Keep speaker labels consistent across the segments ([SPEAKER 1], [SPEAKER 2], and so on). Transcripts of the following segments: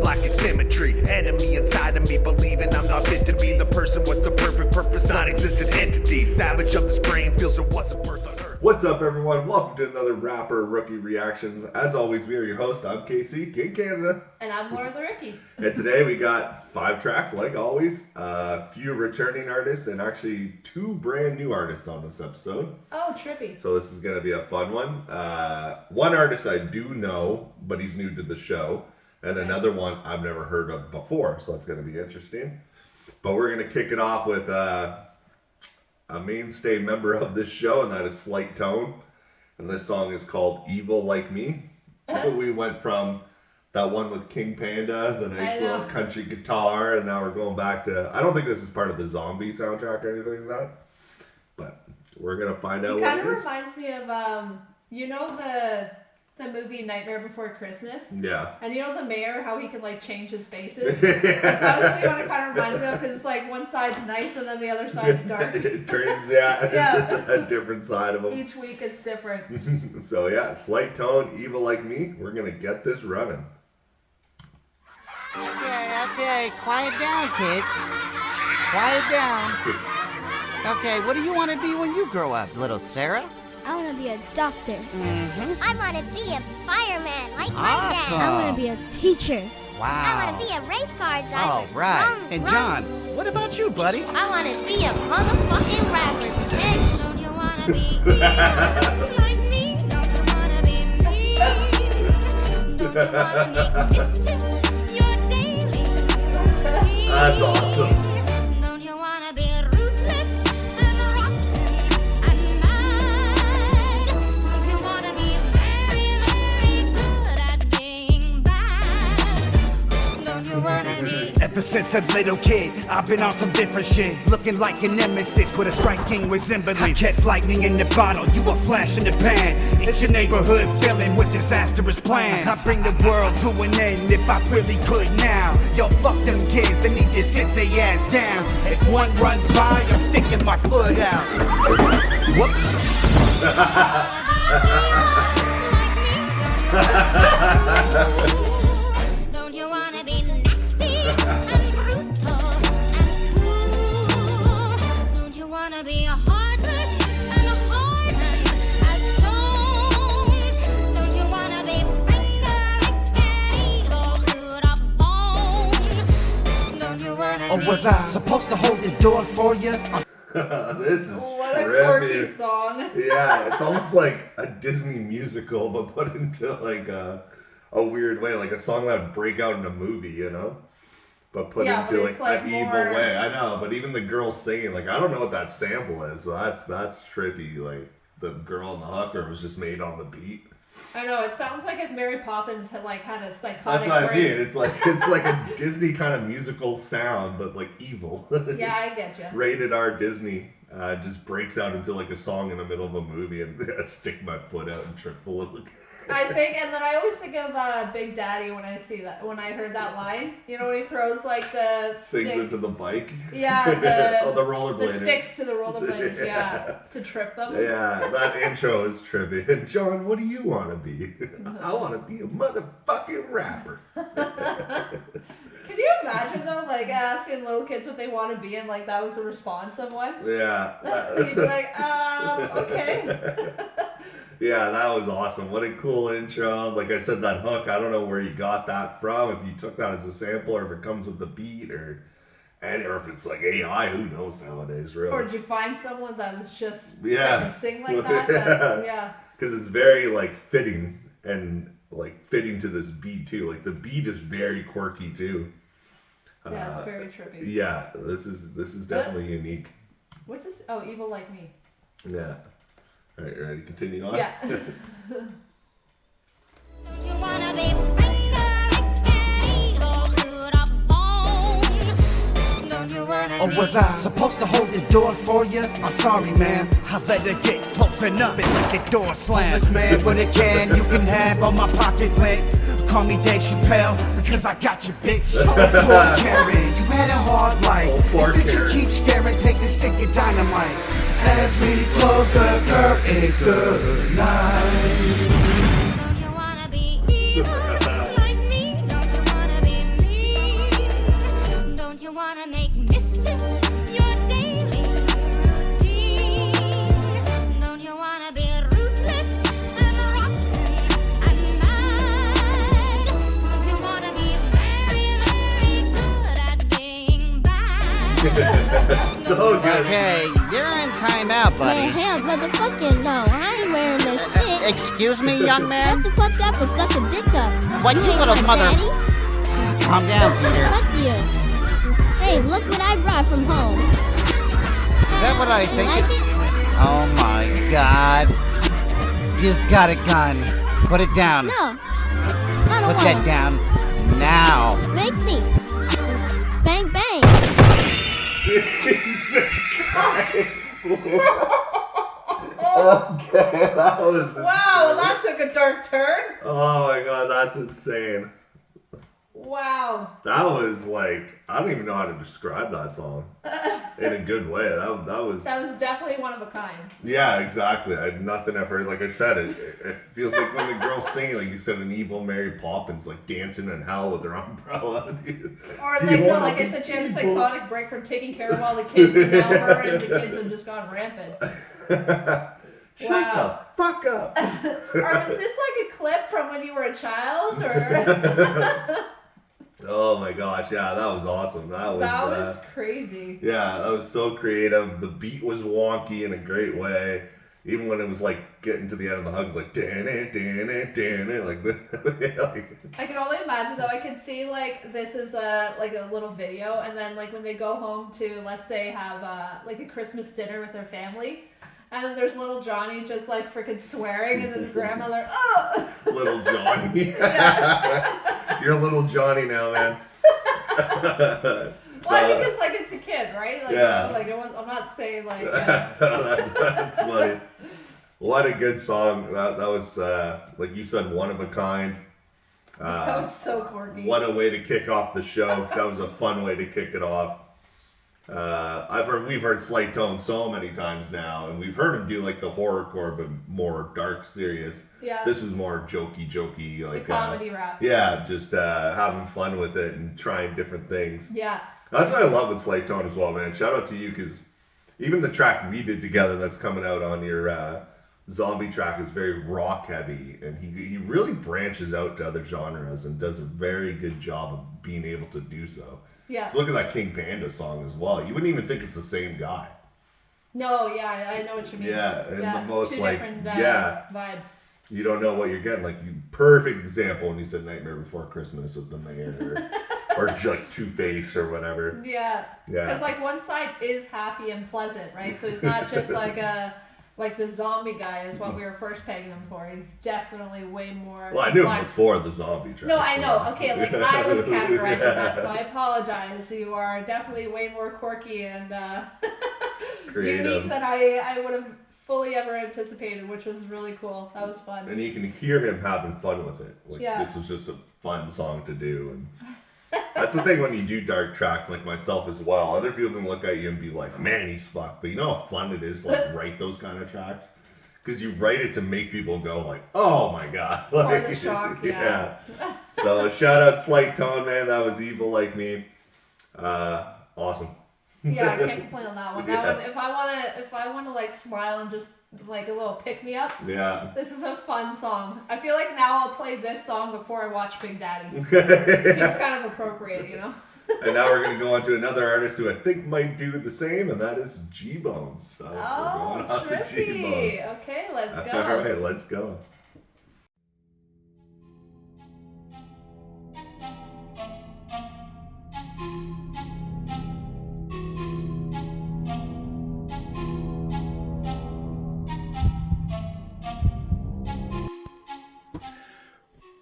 [SPEAKER 1] lacking symmetry. Enemy inside of me, believing I'm not fit to be the person with the perfect purpose, non-existent entity. Savage of this brain feels there wasn't birth on earth.
[SPEAKER 2] What's up, everyone? Welcome to another Rapper Rookie Reactions. As always, we are your host. I'm KC, KingCanada.
[SPEAKER 3] And I'm Laura the Rookie.
[SPEAKER 2] And today we got 5 tracks, like always. A few returning artists and actually 2 brand new artists on this episode.
[SPEAKER 3] Oh, trippy.
[SPEAKER 2] So this is going to be a fun one. One artist I do know, but he's new to the show. And another one I've never heard of before. So that's going to be interesting. But we're going to kick it off with a mainstay member of this show, and that is SLIGHTtONE. And this song is called Evil Like Me. We went from that one with King Panda, the nice little country guitar, and now we're going back to, I don't think this is part of the Zombie soundtrack or anything like that, but we're going to find out what it is.
[SPEAKER 3] It kind of reminds me of, you know the movie Nightmare Before Christmas?
[SPEAKER 2] Yeah.
[SPEAKER 3] And you know the mayor, how he can like change his faces? That's honestly what it kind of reminds me of, because it's like one side's nice and then the other side's dark.
[SPEAKER 2] It turns, a different side of him.
[SPEAKER 3] Each week it's different.
[SPEAKER 2] So yeah, SLIGHTtONE, Evil Like Me. We're going to get this running.
[SPEAKER 4] Okay, quiet down, kids. Quiet down. Okay, what do you want to be when you grow up, little Sarah?
[SPEAKER 5] I want to be a doctor.
[SPEAKER 6] I want to be a fireman like my
[SPEAKER 4] Awesome.
[SPEAKER 6] dad.
[SPEAKER 5] I want to be a teacher.
[SPEAKER 4] Wow.
[SPEAKER 6] I want to be a race car driver.
[SPEAKER 4] All right.
[SPEAKER 6] Run,
[SPEAKER 4] And
[SPEAKER 6] run.
[SPEAKER 4] John, what about you, buddy?
[SPEAKER 6] I want to be a motherfucking rapper. Kids.
[SPEAKER 7] Don't you wanna be like me? Don't you wanna be me? Don't you wanna make mischief your daily routine?
[SPEAKER 2] That's awesome.
[SPEAKER 7] Don't you wanna be ruthless and rotten and mad? Don't you wanna be very, very good at being bad? Don't you wanna be
[SPEAKER 8] Ever since a little kid, I've been on some different shit. Looking like a nemesis with a striking resemblance. I kept lightning in the bottle, you a flash in the pan. It's your neighborhood filling with disastrous plans. I bring the world to an end if I really could now. Yo, fuck them kids, they need to sit their ass down. If one runs by, I'm sticking my foot out. Whoops.
[SPEAKER 7] Don't you wanna be nasty and brutal and cruel? Don't you wanna be heartless and hardened as stone? Don't you wanna be finger and evil to the bone? Don't you wanna
[SPEAKER 8] Or was I supposed to hold the door for you?
[SPEAKER 2] This is
[SPEAKER 3] What a
[SPEAKER 2] trippy.
[SPEAKER 3] quirky song.
[SPEAKER 2] Yeah, it's almost like a Disney musical, but put into like a weird way, like a song that would break out in a movie, you know? But put into
[SPEAKER 3] but
[SPEAKER 2] like
[SPEAKER 3] it's, like,
[SPEAKER 2] an evil
[SPEAKER 3] more...
[SPEAKER 2] way. I know, but even the girl singing, like I don't know what that sample is, but that's trippy. Like the girl in the hooker was just made on the beat.
[SPEAKER 3] I know, it sounds like if Mary Poppins had like had a psychotic
[SPEAKER 2] That's what I
[SPEAKER 3] break.
[SPEAKER 2] mean. It's like a Disney kind of musical sound, but like evil.
[SPEAKER 3] Yeah, I get you.
[SPEAKER 2] Rated R Disney just breaks out into like a song in the middle of a movie, and I stick my foot out and trip a little.
[SPEAKER 3] I think, and then I always think of Big Daddy when I see that, when I heard that line. You know, when he throws like the
[SPEAKER 2] Things
[SPEAKER 3] stick,
[SPEAKER 2] into the bike.
[SPEAKER 3] yeah,
[SPEAKER 2] the rollerbladers.
[SPEAKER 3] the sticks to the rollerbladers, yeah, to trip them.
[SPEAKER 2] Yeah, that intro is trippy. And John, what do you want to be? I want to be a motherfucking rapper.
[SPEAKER 3] Can you imagine though, like asking little kids what they want to be, and like that was the response of one?
[SPEAKER 2] Yeah.
[SPEAKER 3] You'd be like, okay.
[SPEAKER 2] Yeah, that was awesome. What a cool intro. Like I said, that hook, I don't know where you got that from, if you took that as a sample or if it comes with the beat or if it's like AI, who knows nowadays, really.
[SPEAKER 3] Or did you find someone that was just
[SPEAKER 2] Yeah.
[SPEAKER 3] that could sing like that? Yeah.
[SPEAKER 2] Because it's very like fitting and like fitting to this beat too. Like the beat is very quirky too.
[SPEAKER 3] Yeah, it's very trippy.
[SPEAKER 2] Yeah, this is definitely unique.
[SPEAKER 3] What's this? Oh, Evil Like Me.
[SPEAKER 2] Yeah. All right, ready to continue on?
[SPEAKER 3] Yeah.
[SPEAKER 7] Don't you wanna be finger and evil to the bone? Don't you wanna
[SPEAKER 8] Or
[SPEAKER 7] be
[SPEAKER 8] was I supposed to hold the door for you? I'm sorry, man. I let her get close enough and let the door slam. This man with a can you can have on my pocket lit. Call me Dave Chappelle because I got you, bitch. Oh, poor Karen, you had a hard life.
[SPEAKER 2] Poor
[SPEAKER 8] Since you
[SPEAKER 2] Karen.
[SPEAKER 8] keep staring, take the stick of dynamite. As we close the curtains, good night.
[SPEAKER 7] Don't you wanna be evil like me? Don't you wanna be
[SPEAKER 2] So good.
[SPEAKER 4] Okay, you're in timeout, buddy.
[SPEAKER 6] Man, hell, motherfucking no. I ain't wearing this shit.
[SPEAKER 4] Excuse me, young man?
[SPEAKER 6] Shut the fuck up or suck a dick up.
[SPEAKER 4] What, you
[SPEAKER 6] ain't
[SPEAKER 4] little
[SPEAKER 6] my
[SPEAKER 4] mother-
[SPEAKER 6] daddy.
[SPEAKER 4] Calm down, Peter.
[SPEAKER 6] Fuck you. Hey, look what I brought from home.
[SPEAKER 4] Is that what I
[SPEAKER 6] You
[SPEAKER 4] think?
[SPEAKER 6] like it?
[SPEAKER 4] Oh my God. You've got a gun. Put it down.
[SPEAKER 6] No. I don't
[SPEAKER 4] Put
[SPEAKER 6] want
[SPEAKER 4] that
[SPEAKER 6] it.
[SPEAKER 4] down now.
[SPEAKER 6] Make me. Bang, bang.
[SPEAKER 2] Jesus Christ. Okay, that was
[SPEAKER 3] Wow,
[SPEAKER 2] insane.
[SPEAKER 3] that took a dark turn.
[SPEAKER 2] Oh my God, that's insane.
[SPEAKER 3] Wow.
[SPEAKER 2] That was like, I don't even know how to describe that song in a good way. That was.
[SPEAKER 3] That was definitely one of a kind.
[SPEAKER 2] Yeah, exactly. I had nothing I've heard. Like I said, it feels like when the girl's singing, like you said, an evil Mary Poppins, like dancing in hell with her umbrella. Dude.
[SPEAKER 3] Or
[SPEAKER 2] Do
[SPEAKER 3] like,
[SPEAKER 2] you
[SPEAKER 3] no,
[SPEAKER 2] wanna
[SPEAKER 3] like
[SPEAKER 2] be
[SPEAKER 3] it's such a
[SPEAKER 2] evil?
[SPEAKER 3] psychotic break from taking care of all the kids and now her and the kids have just gone rampant.
[SPEAKER 2] Shut
[SPEAKER 3] Wow.
[SPEAKER 2] the fuck up.
[SPEAKER 3] Or was this like a clip from when you were a child? Or
[SPEAKER 2] Oh my gosh, yeah, that was awesome. That was
[SPEAKER 3] crazy.
[SPEAKER 2] yeah, that was so creative. The beat was wonky in a great way. Even when it was like getting to the end of the hook, it's like dan it, like like
[SPEAKER 3] I can only imagine though. I could see like this is a little video, and then like when they go home to, let's say, have like a Christmas dinner with their family, and then there's little Johnny just like freaking swearing, and his grandmother, oh,
[SPEAKER 2] little Johnny.
[SPEAKER 3] Yeah.
[SPEAKER 2] You're little Johnny now, man.
[SPEAKER 3] Well, I think it's like it's a kid, right? Like,
[SPEAKER 2] Yeah.
[SPEAKER 3] like I'm not saying like.
[SPEAKER 2] That's funny. What a good song. That was like you said, one of a kind.
[SPEAKER 3] That was so quirky.
[SPEAKER 2] What a way to kick off the show, because that was a fun way to kick it off. We've heard SLIGHTtONE so many times now, and we've heard him do like the horrorcore, but more dark, serious.
[SPEAKER 3] Yeah.
[SPEAKER 2] This is more jokey, like
[SPEAKER 3] the comedy rap.
[SPEAKER 2] Yeah, just having fun with it and trying different things.
[SPEAKER 3] Yeah.
[SPEAKER 2] That's what I love with SLIGHTtONE as well, man. Shout out to you, because even the track we did together that's coming out on your zombie track is very rock heavy, and he really branches out to other genres and does a very good job of being able to do so.
[SPEAKER 3] Yeah.
[SPEAKER 2] So look at that KingCanada song as well. You wouldn't even think it's the same guy.
[SPEAKER 3] No, yeah, I know what you mean.
[SPEAKER 2] Yeah, and the most
[SPEAKER 3] two
[SPEAKER 2] like
[SPEAKER 3] different vibes.
[SPEAKER 2] You don't know what you're getting. Like perfect example when you said Nightmare Before Christmas with the mayor, or like Two-Face or whatever.
[SPEAKER 3] Yeah.
[SPEAKER 2] Yeah.
[SPEAKER 3] Because like one side is happy and pleasant, right? So he's not just like the zombie guy is what we were first pegging him for. He's definitely way more.
[SPEAKER 2] Well, I knew him
[SPEAKER 3] complex.
[SPEAKER 2] before the zombie track.
[SPEAKER 3] No, I know. Okay, like I was categorizing that, so I
[SPEAKER 2] Yeah.
[SPEAKER 3] apologize. You are definitely way more quirky and
[SPEAKER 2] Creative.
[SPEAKER 3] unique than I would have fully ever anticipated, which was really cool. That was fun.
[SPEAKER 2] And you can hear him having fun with it. Like
[SPEAKER 3] Yeah.
[SPEAKER 2] this was just a fun song to do, and that's the thing when you do dark tracks, like myself as well. Other people can look at you and be like, "Man, he's fucked," but you know how fun it is to like write those kind of tracks, because you write it to make people go like, "Oh my god!" Like,
[SPEAKER 3] the shock, yeah.
[SPEAKER 2] So shout out SLIGHTtONE, man. That was evil like me. Awesome.
[SPEAKER 3] Yeah, I can't complain on that one. That
[SPEAKER 2] Yeah.
[SPEAKER 3] one, if I wanna like smile and just like a little pick me up,
[SPEAKER 2] Yeah.
[SPEAKER 3] this is a fun song. I feel like now I'll play this song before I watch Big Daddy. Seems kind of appropriate, you know?
[SPEAKER 2] And now we're going to go on to another artist who I think might do the same, and that is G-Bones. So we're
[SPEAKER 3] Oh,
[SPEAKER 2] going on to
[SPEAKER 3] trippy.
[SPEAKER 2] G-Bones.
[SPEAKER 3] Okay, let's go.
[SPEAKER 2] All right, let's go.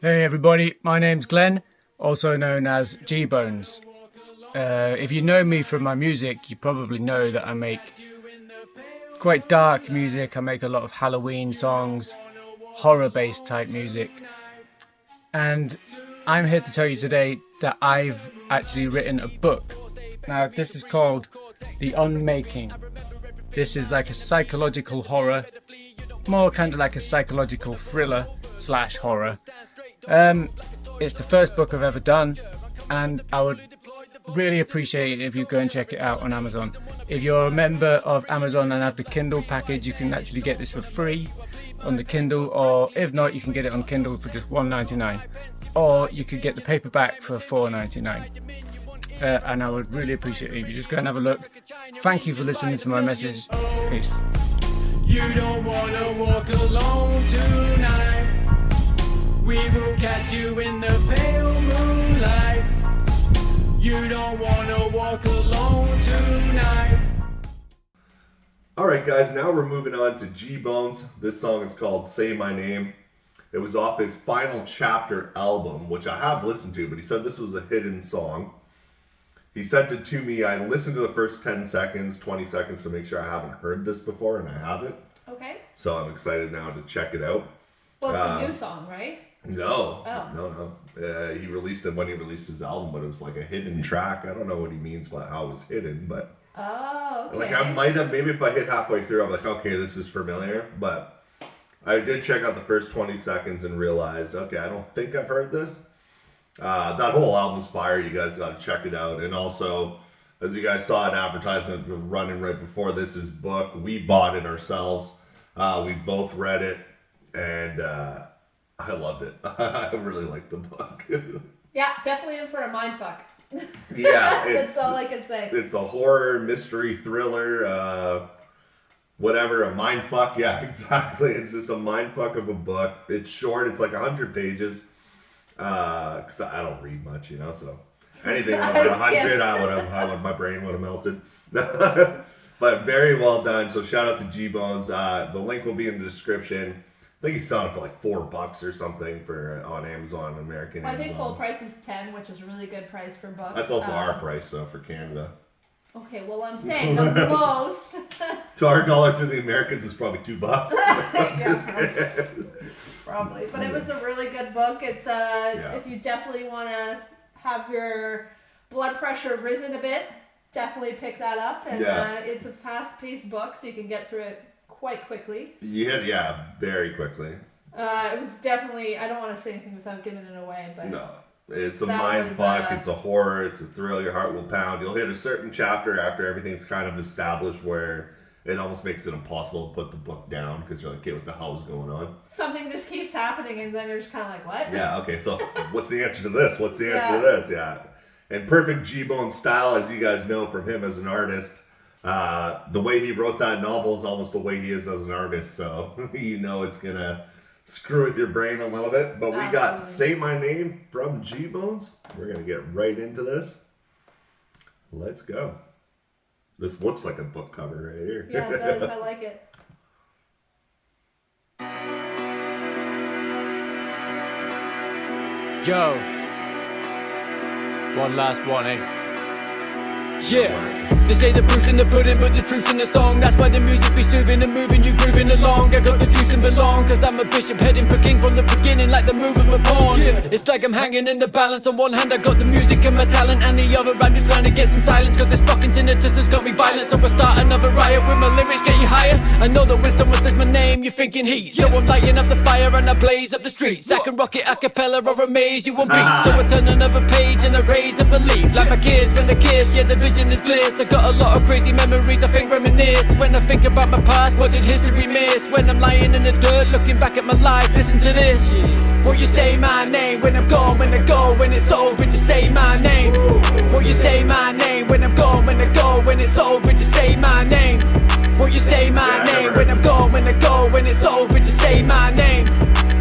[SPEAKER 9] Hey everybody, my name's Glenn, also known as G-Bones. If you know me from my music, you probably know that I make quite dark music. I make a lot of Halloween songs, horror-based type music. And I'm here to tell you today that I've actually written a book. Now, this is called The Unmaking. This is like a psychological horror, more kind of like a psychological thriller / horror. It's the first book I've ever done, and I would really appreciate it if you go and check it out on Amazon. If you're a member of Amazon and have the Kindle package, you can actually get this for free on the Kindle, or if not, you can get it on Kindle for just $1.99, or you could get the paperback for $4.99. and I would really appreciate it if you just go and have a look. Thank you for listening to my message. Peace.
[SPEAKER 10] You don't wanna walk alone tonight. We will catch you in the pale moonlight. You don't wanna walk alone tonight.
[SPEAKER 2] Alright guys, now we're moving on to G-Bones. This song is called Say My Name. It was off his Final Chapter album, which I have listened to, but he said this was a hidden song. He sent it to me. I listened to the first 10 seconds, 20 seconds to make sure I haven't heard this before, and I haven't.
[SPEAKER 3] Okay.
[SPEAKER 2] So I'm excited now to check it out.
[SPEAKER 3] Well, it's a new song, right?
[SPEAKER 2] No.
[SPEAKER 3] Oh.
[SPEAKER 2] No. He released it when he released his album, but it was like a hidden track. I don't know what he means by how it was hidden, but...
[SPEAKER 3] Oh, okay.
[SPEAKER 2] Like I might have, maybe if I hit halfway through, I'm like, okay, this is familiar, but I did check out the first 20 seconds and realized, okay, I don't think I've heard this. That whole album's fire. You guys got to check it out. And also, as you guys saw an advertisement running right before this, his book, we bought it ourselves. We both read it, and I loved it. I really liked the book.
[SPEAKER 3] Yeah, definitely in for a mindfuck.
[SPEAKER 2] Yeah,
[SPEAKER 3] that's all I can say.
[SPEAKER 2] It's a horror, mystery, thriller, whatever, a mindfuck. Yeah, exactly. It's just a mindfuck of a book. It's short. It's like 100 pages. Because I don't read much, you know, so anything over 100, my brain would have melted. But very well done. So shout out to G-Bones. The link will be in the description. I think he's selling it for like $4 or something on Amazon, American Amazon.
[SPEAKER 3] I think full price is 10, which is a really good price for books.
[SPEAKER 2] That's also our price, though, for Canada.
[SPEAKER 3] Okay, well, I'm saying the most.
[SPEAKER 2] To our dollar to the Americans is probably $2.
[SPEAKER 3] Yeah, probably. But it was a really good book. It's if you definitely want to have your blood pressure risen a bit, definitely pick that up. And it's a fast-paced book, so you can get through it quite quickly.
[SPEAKER 2] Yeah, very quickly.
[SPEAKER 3] It was definitely, I don't want to say anything without giving it away, but...
[SPEAKER 2] No. It's a mindfuck, it's a horror, it's a thrill, your heart will pound. You'll hit a certain chapter after everything's kind of established where it almost makes it impossible to put the book down because you're like, okay, what the hell is going on?
[SPEAKER 3] Something just keeps happening and then you're just kind of like, what?
[SPEAKER 2] Yeah, okay, so what's the answer to this? What's the answer to this? Yeah. And perfect G-Bone style, as you guys know from him as an artist. The way he wrote that novel is almost the way he is as an artist, so you know it's going to screw with your brain a little bit. But we got Say My Name from G-Bones. We're going to get right into this. Let's go. This looks like a book cover right here.
[SPEAKER 3] Yeah, it does. I like it.
[SPEAKER 10] Yo, one last warning. Yeah. They say the proof's in the pudding, but the truth's in the song. That's why the music be soothing and moving you grooving along. I got the juice and belong, cause I'm a bishop heading for king from the beginning, like the move of a pawn. It's like I'm hanging in the balance. On one hand I got the music and my talent, and the other I'm just trying to get some silence, cause this fucking tinnitus has got me violent. So I start another riot with my lyrics getting higher. I know that when someone says my name, you're thinking heat. So I'm lighting up the fire and I blaze up the streets. I can rock it a cappella or amaze you on beats. So I turn another page and I raise a belief. Like my kids when they kiss, yeah, the vision is bliss. I got a lot of crazy memories, I think reminisce. When I think about my past, what did history miss? When I'm lying in the dirt, looking back at my life, listen to this. Will you say my name when I'm gone, when I go, when it's over, just say my name. Will you say my name when I'm gone, when I go, when it's over, just say my name. Will you say my name when I'm gone, when I go, when it's over, just say my name.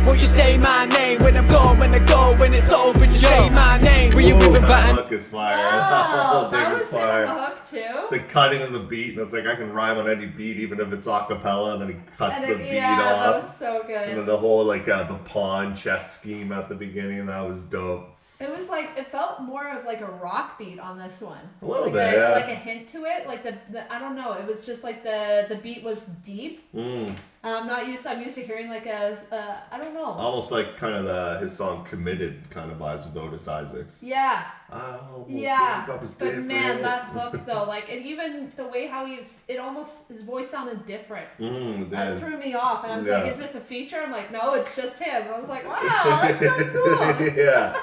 [SPEAKER 10] Will you say my name when I'm gone, when I go, when it's over, just say my name. Will you move a button?
[SPEAKER 2] That hook is fire.
[SPEAKER 3] Wow,
[SPEAKER 2] That
[SPEAKER 3] that was
[SPEAKER 2] fire.
[SPEAKER 3] the hook too?
[SPEAKER 2] The cutting of the beat, and it's like I can rhyme on any beat, even if it's a cappella, and then he cuts the beat
[SPEAKER 3] that
[SPEAKER 2] off.
[SPEAKER 3] was so good.
[SPEAKER 2] And then the whole like the pawn chess scheme at the beginning, that was dope.
[SPEAKER 3] It was like, it felt more of like a rock beat on this one.
[SPEAKER 2] A little
[SPEAKER 3] like
[SPEAKER 2] bit, yeah.
[SPEAKER 3] Like a hint to it, like the I don't know, it was just like the beat was deep. I'm used to hearing like I don't know.
[SPEAKER 2] Almost like kind of his song Committed kind of vibes with Otis Isaacs.
[SPEAKER 3] Yeah.
[SPEAKER 2] But
[SPEAKER 3] man, that hook though, like, and even the way how his voice sounded different. That threw me off, and I was like, is this a feature? I'm like, no, it's just him. And I was like, wow, that's so cool.
[SPEAKER 2] Yeah.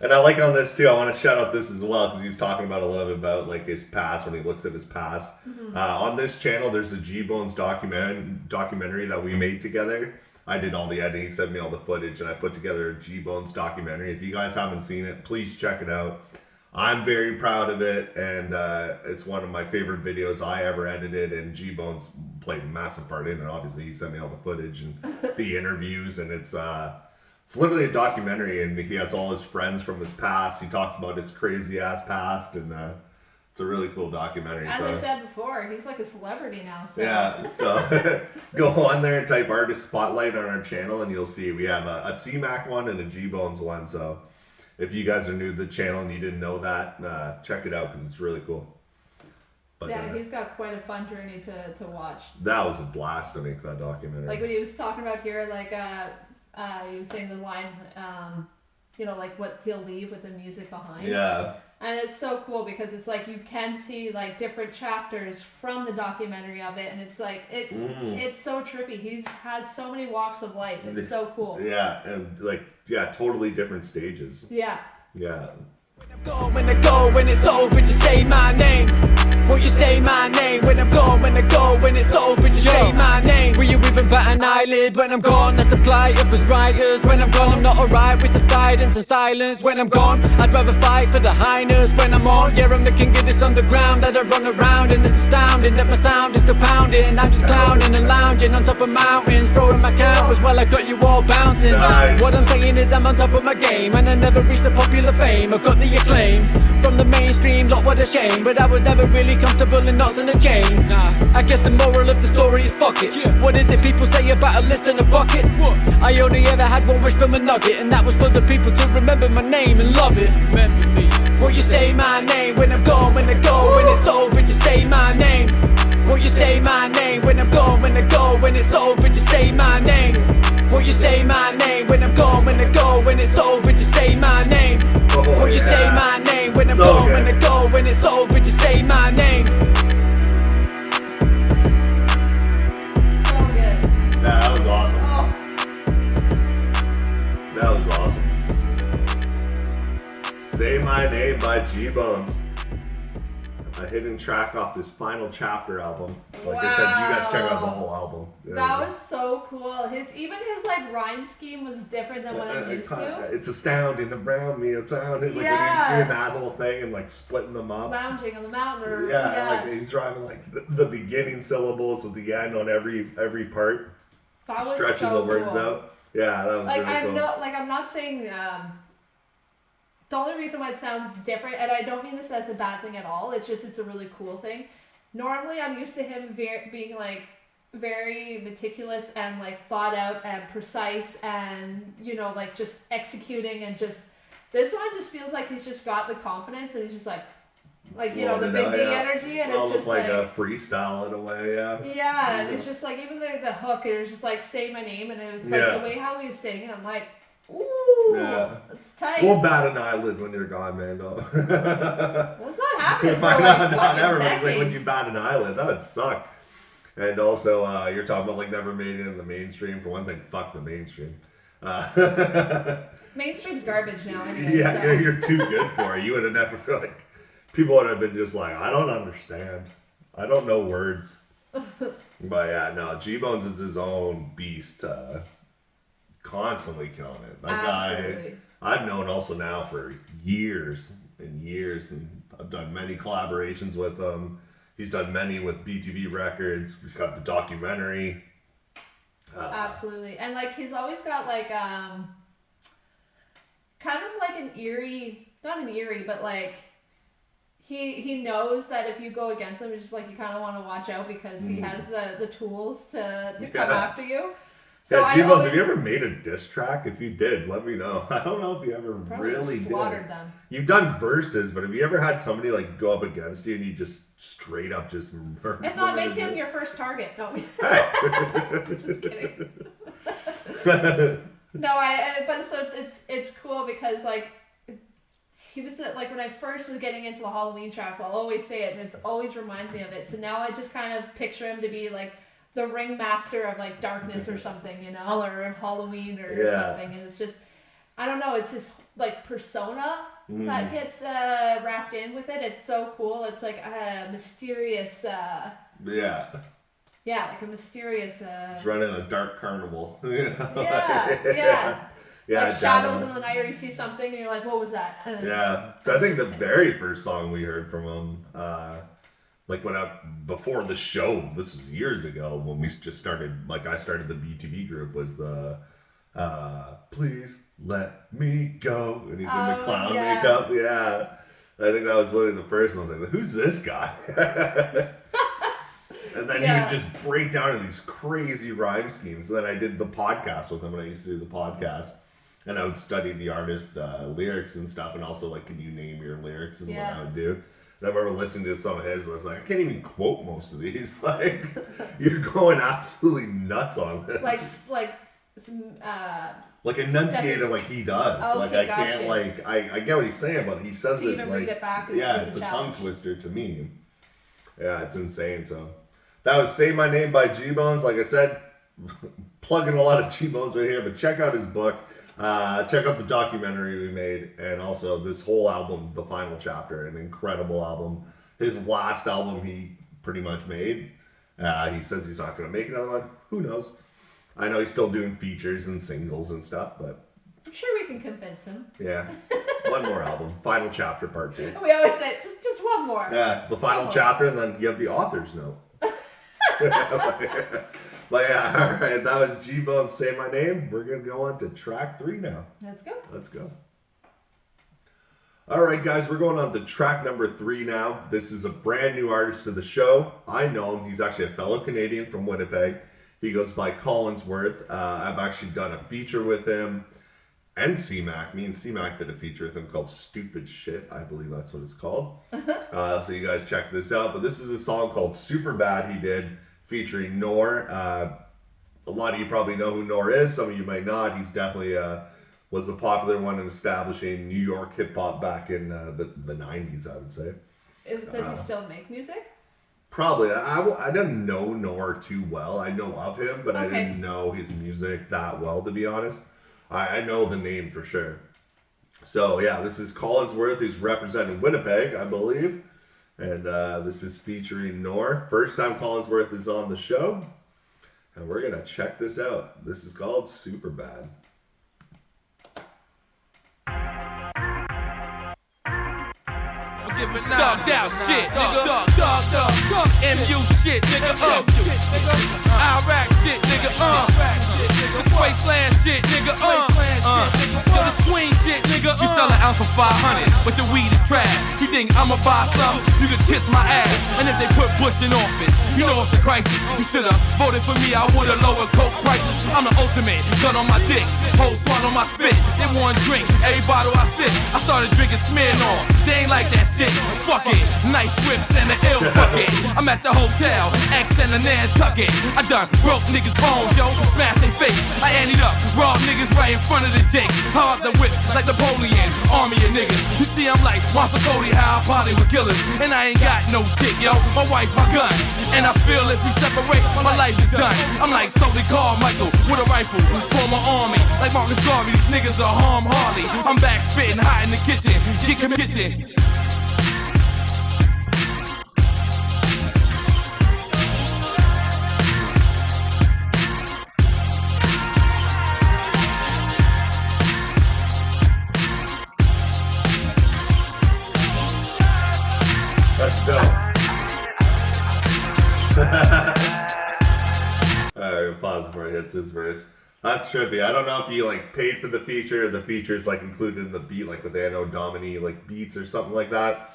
[SPEAKER 2] And I like on this too, I want to shout out this as well, because he was talking about a little bit about like his past, when he looks at his past. On this channel, there's a G-Bones documentary that we made together. I did all the editing, he sent me all the footage, and I put together a G-Bones documentary. If you guys haven't seen it, please check it out. I'm very proud of it, and it's one of my favorite videos I ever edited, and G-Bones played a massive part in it. Obviously, he sent me all the footage and the interviews, and it's literally a documentary, and he has all his friends from his past. He talks about his crazy-ass past, and it's a really cool documentary.
[SPEAKER 3] As I said before, he's like a celebrity now. So.
[SPEAKER 2] Yeah, so go on there and type Artist Spotlight on our channel, and you'll see we have a C-Mac one and a G-Bones one, so... If you guys are new to the channel and you didn't know that, check it out because it's really cool. But,
[SPEAKER 3] yeah, he's got quite a fun journey to watch.
[SPEAKER 2] That was a blast to make that documentary.
[SPEAKER 3] Like when he was talking about here, like he was saying the line, you know, like what he'll leave with the music behind.
[SPEAKER 2] Yeah.
[SPEAKER 3] And it's so cool because it's like you can see like different chapters from the documentary of it, and it's like it's so trippy. He has so many walks of life. It's so cool.
[SPEAKER 2] Yeah, and like totally different stages.
[SPEAKER 3] Yeah.
[SPEAKER 2] Yeah.
[SPEAKER 10] When I go, when it's over, just say my name. Will you say my name? When I'm gone, when I go, when it's over, just say my name. Will you even bat an eyelid when I'm gone? That's the plight of us writers. When I'm gone, I'm not alright with subsidence and silence. When I'm gone, I'd rather fight for the highness. When I'm on, yeah, I'm the king of this underground that I run around, and it's astounding that my sound is still pounding. I'm just clowning and lounging on top of mountains, throwing my cameras while I got you all bouncing.
[SPEAKER 2] Nice.
[SPEAKER 10] What I'm saying is I'm on top of my game, and I never reached the popular fame. I got the acclaim from the mainstream, lot what a shame. But I was never really comfortable in knots and the chains. I guess the moral of the story is fuck it. What is it people say about a list and a bucket? I only ever had one wish from a nugget, and that was for the people to remember my name and love it. Remember me. Will you say my name when I'm gone, when I go, when it's over, just say my name. Will you say my name when I'm gone, when I go, when it's over, just say my name. Will you say my name when I'm gone, when I go, when it's over, just say my name. Will you say my name when I'm gone, when I go, when it's over, just say my name.
[SPEAKER 3] So good.
[SPEAKER 2] That was awesome.
[SPEAKER 3] Oh.
[SPEAKER 2] That was awesome. Say My Name by G-Bones. A hidden track off this final chapter album. Like I said, you guys check out the whole album. Yeah.
[SPEAKER 3] That was so cool. His like rhyme scheme was different than what I'm used to.
[SPEAKER 2] It's astounding around me, astounding. Like when he's doing that whole thing and like splitting them up.
[SPEAKER 3] Lounging on the mountain. Or,
[SPEAKER 2] like he's rhyming like the beginning syllables with the end on every part.
[SPEAKER 3] That was
[SPEAKER 2] stretching
[SPEAKER 3] so
[SPEAKER 2] the words
[SPEAKER 3] cool.
[SPEAKER 2] out. Yeah, that was
[SPEAKER 3] like
[SPEAKER 2] really cool.
[SPEAKER 3] I'm not saying the only reason why it sounds different, and I don't mean this as a bad thing at all, it's just it's a really cool thing. Normally I'm used to him being like very meticulous and like thought out and precise and, you know, like just executing, and just this one just feels like he's just got the confidence and he's just like you know, the big energy, and
[SPEAKER 2] almost
[SPEAKER 3] it's just
[SPEAKER 2] like a freestyle in a way.
[SPEAKER 3] Yeah, and it's just like even the hook, it was just like say my name, and it was like the way how he was singing, I'm like, ooh, it's tight.
[SPEAKER 2] We'll bat an eyelid when you're gone, man.
[SPEAKER 3] Well, it's not happening for
[SPEAKER 2] not
[SPEAKER 3] fucking
[SPEAKER 2] everybody's like,
[SPEAKER 3] decades.
[SPEAKER 2] when you bat an eyelid, that would suck. And also, you're talking about like never made it in the mainstream. For one thing, fuck the mainstream.
[SPEAKER 3] Mainstream's garbage now anyway.
[SPEAKER 2] Yeah,
[SPEAKER 3] so.
[SPEAKER 2] you're too good for it. You would have never, like, people would have been just like, I don't understand. I don't know words. But yeah, no, G-Bones is his own beast. Constantly killing it. That guy, I've known also now for years and years, and I've done many collaborations with him. He's done many with BTB Records. We've got the documentary.
[SPEAKER 3] Absolutely. And like he's always got like kind of like an eerie, not an eerie, but like he knows that if you go against him, it's just like you kind of want to watch out because he has the tools to come after you. So
[SPEAKER 2] yeah, G-Bones, have you ever made a diss track? If you did, let me know. I don't know if you ever really
[SPEAKER 3] slaughtered
[SPEAKER 2] did.
[SPEAKER 3] them.
[SPEAKER 2] You've done verses, but have you ever had somebody like go up against you and you just straight up just murder?
[SPEAKER 3] If not, make him your first target. No.
[SPEAKER 2] Hey.
[SPEAKER 3] Just kidding. No, but so it's cool because like he was like when I first was getting into the Halloween tracks, I'll always say it, and it always reminds me of it. So now I just kind of picture him to be like the ringmaster of like darkness or something, you know, or of Halloween or something. And it's just, I don't know, it's his like persona that gets wrapped in with it. It's so cool. It's like a mysterious. Yeah, like a mysterious.
[SPEAKER 2] He's running a dark carnival.
[SPEAKER 3] Yeah.
[SPEAKER 2] Yeah,
[SPEAKER 3] like shadows in the night, or you see something and you're like, what was that?
[SPEAKER 2] Yeah. So I think the very first song we heard from him, like before the show, this was years ago when we just started, like I started the BTB group, was the Please Let Me Go, and he's in the clown makeup. Yeah. I think that was literally the first one. I was like, who's this guy? And then he would just break down in these crazy rhyme schemes. And then I did the podcast with him when I used to do the podcast. And I would study the artist's lyrics and stuff. And also, like, can you name your lyrics is what I would do. And I remember listening to some of his, and I was like, I can't even quote most of these. Like, you're going absolutely nuts on this. Like enunciated like he does.
[SPEAKER 3] Oh,
[SPEAKER 2] like
[SPEAKER 3] okay,
[SPEAKER 2] I can't
[SPEAKER 3] gotcha.
[SPEAKER 2] I get what he's saying, but he says
[SPEAKER 3] to
[SPEAKER 2] it
[SPEAKER 3] even
[SPEAKER 2] like
[SPEAKER 3] read it back is
[SPEAKER 2] it's
[SPEAKER 3] a
[SPEAKER 2] a
[SPEAKER 3] challenge.
[SPEAKER 2] tongue twister to me. Yeah, it's insane. So that was Say My Name by G Bones. Like I said, plugging a lot of G Bones right here, but check out his book. Check out the documentary we made, and also this whole album, The Final Chapter, an incredible album. His last album he pretty much made. He says he's not going to make another one. Who knows? I know he's still doing features and singles and stuff, but
[SPEAKER 3] I'm sure we can convince him.
[SPEAKER 2] yeah, one more album, Final Chapter Part 2.
[SPEAKER 3] We always say, just one more.
[SPEAKER 2] Yeah, the final chapter, and then you have the author's note. But yeah, all right, that was G-Bone, Say My Name. We're going to go on to track 3 now.
[SPEAKER 3] Let's go.
[SPEAKER 2] All right, guys, we're going on to track number 3 now. This is a brand new artist to the show. I know him. He's actually a fellow Canadian from Winnipeg. He goes by Collinworth. I've actually done a feature with him and C-Mac. Me and C-Mac did a feature with him called Stupid Shit. I believe that's what it's called. So you guys check this out. But this is a song called Super Bad he did featuring Nor. A lot of you probably know who Nor is. Some of you might not. He's definitely was a popular one in establishing New York hip-hop back in the 90s, I would say.
[SPEAKER 3] Does he still make music?
[SPEAKER 2] Probably. I didn't know Nor too well. I know of him, but I didn't know his music that well, to be honest. I know the name for sure. So, yeah, this is Collinworth, who's representing Winnipeg, I believe. And this is featuring Nor. First time Collinworth is on the show. And we're going to check this out. This is called Super Bad.
[SPEAKER 11] Dogged out shit, nigga. Dogged up. MU shit, nigga. Iraq shit, nigga. This wasteland shit, nigga. Yo, this queen shit, nigga. You sell an ounce for 500, but your weed is trash. You think I'ma buy some? You can kiss my ass. And if they put Bush in office, you know it's a crisis. You should've voted for me. I would've lowered coke prices. I'm the ultimate, gun on my dick, whole swallow my spit. They want drink, every bottle I sip. I started drinking Smirnoff. They ain't like that shit. Fuck it, nice whips and an ill bucket. I'm at the hotel, X and a Nantucket. I done broke niggas' bones, yo, smash they face. I anteed up, rob niggas right in front of the jakes. How up the whip like Napoleon, army of niggas. You see, I'm like Monster Cody, how I party with killers. And I ain't got no chick, yo, my wife, my gun. And I feel if we separate, my life is done. I'm like Stokely Carmichael with a rifle, former army. Like Marcus Garvey, these niggas are harm Harley. I'm back spitting hot in the kitchen, get kitchen.
[SPEAKER 2] Let's go. Alright, pause before it hits this verse. That's trippy. I don't know if you like paid for the feature, or the feature's like included in the beat, like with Anno Domini like beats or something like that.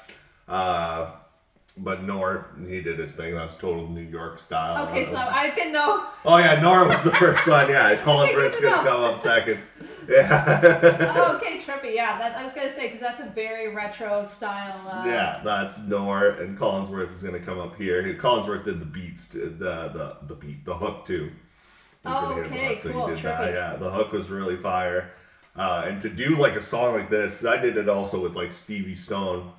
[SPEAKER 2] But Nor, he did his thing. That was total New York style.
[SPEAKER 3] Okay, so I didn't know.
[SPEAKER 2] Oh yeah, Nor was the first one. Yeah, Collinworth's gonna come up second. Yeah.
[SPEAKER 3] Oh, okay, trippy. Yeah, I was gonna say because that's a very retro style.
[SPEAKER 2] Yeah, that's Nor, and Collinworth is gonna come up here. Collinworth did the beats, the hook too.
[SPEAKER 3] Oh, okay, cool,
[SPEAKER 2] he did
[SPEAKER 3] trippy.
[SPEAKER 2] that. Yeah, the hook was really fire. And to do like a song like this, I did it also with like Stevie Stone.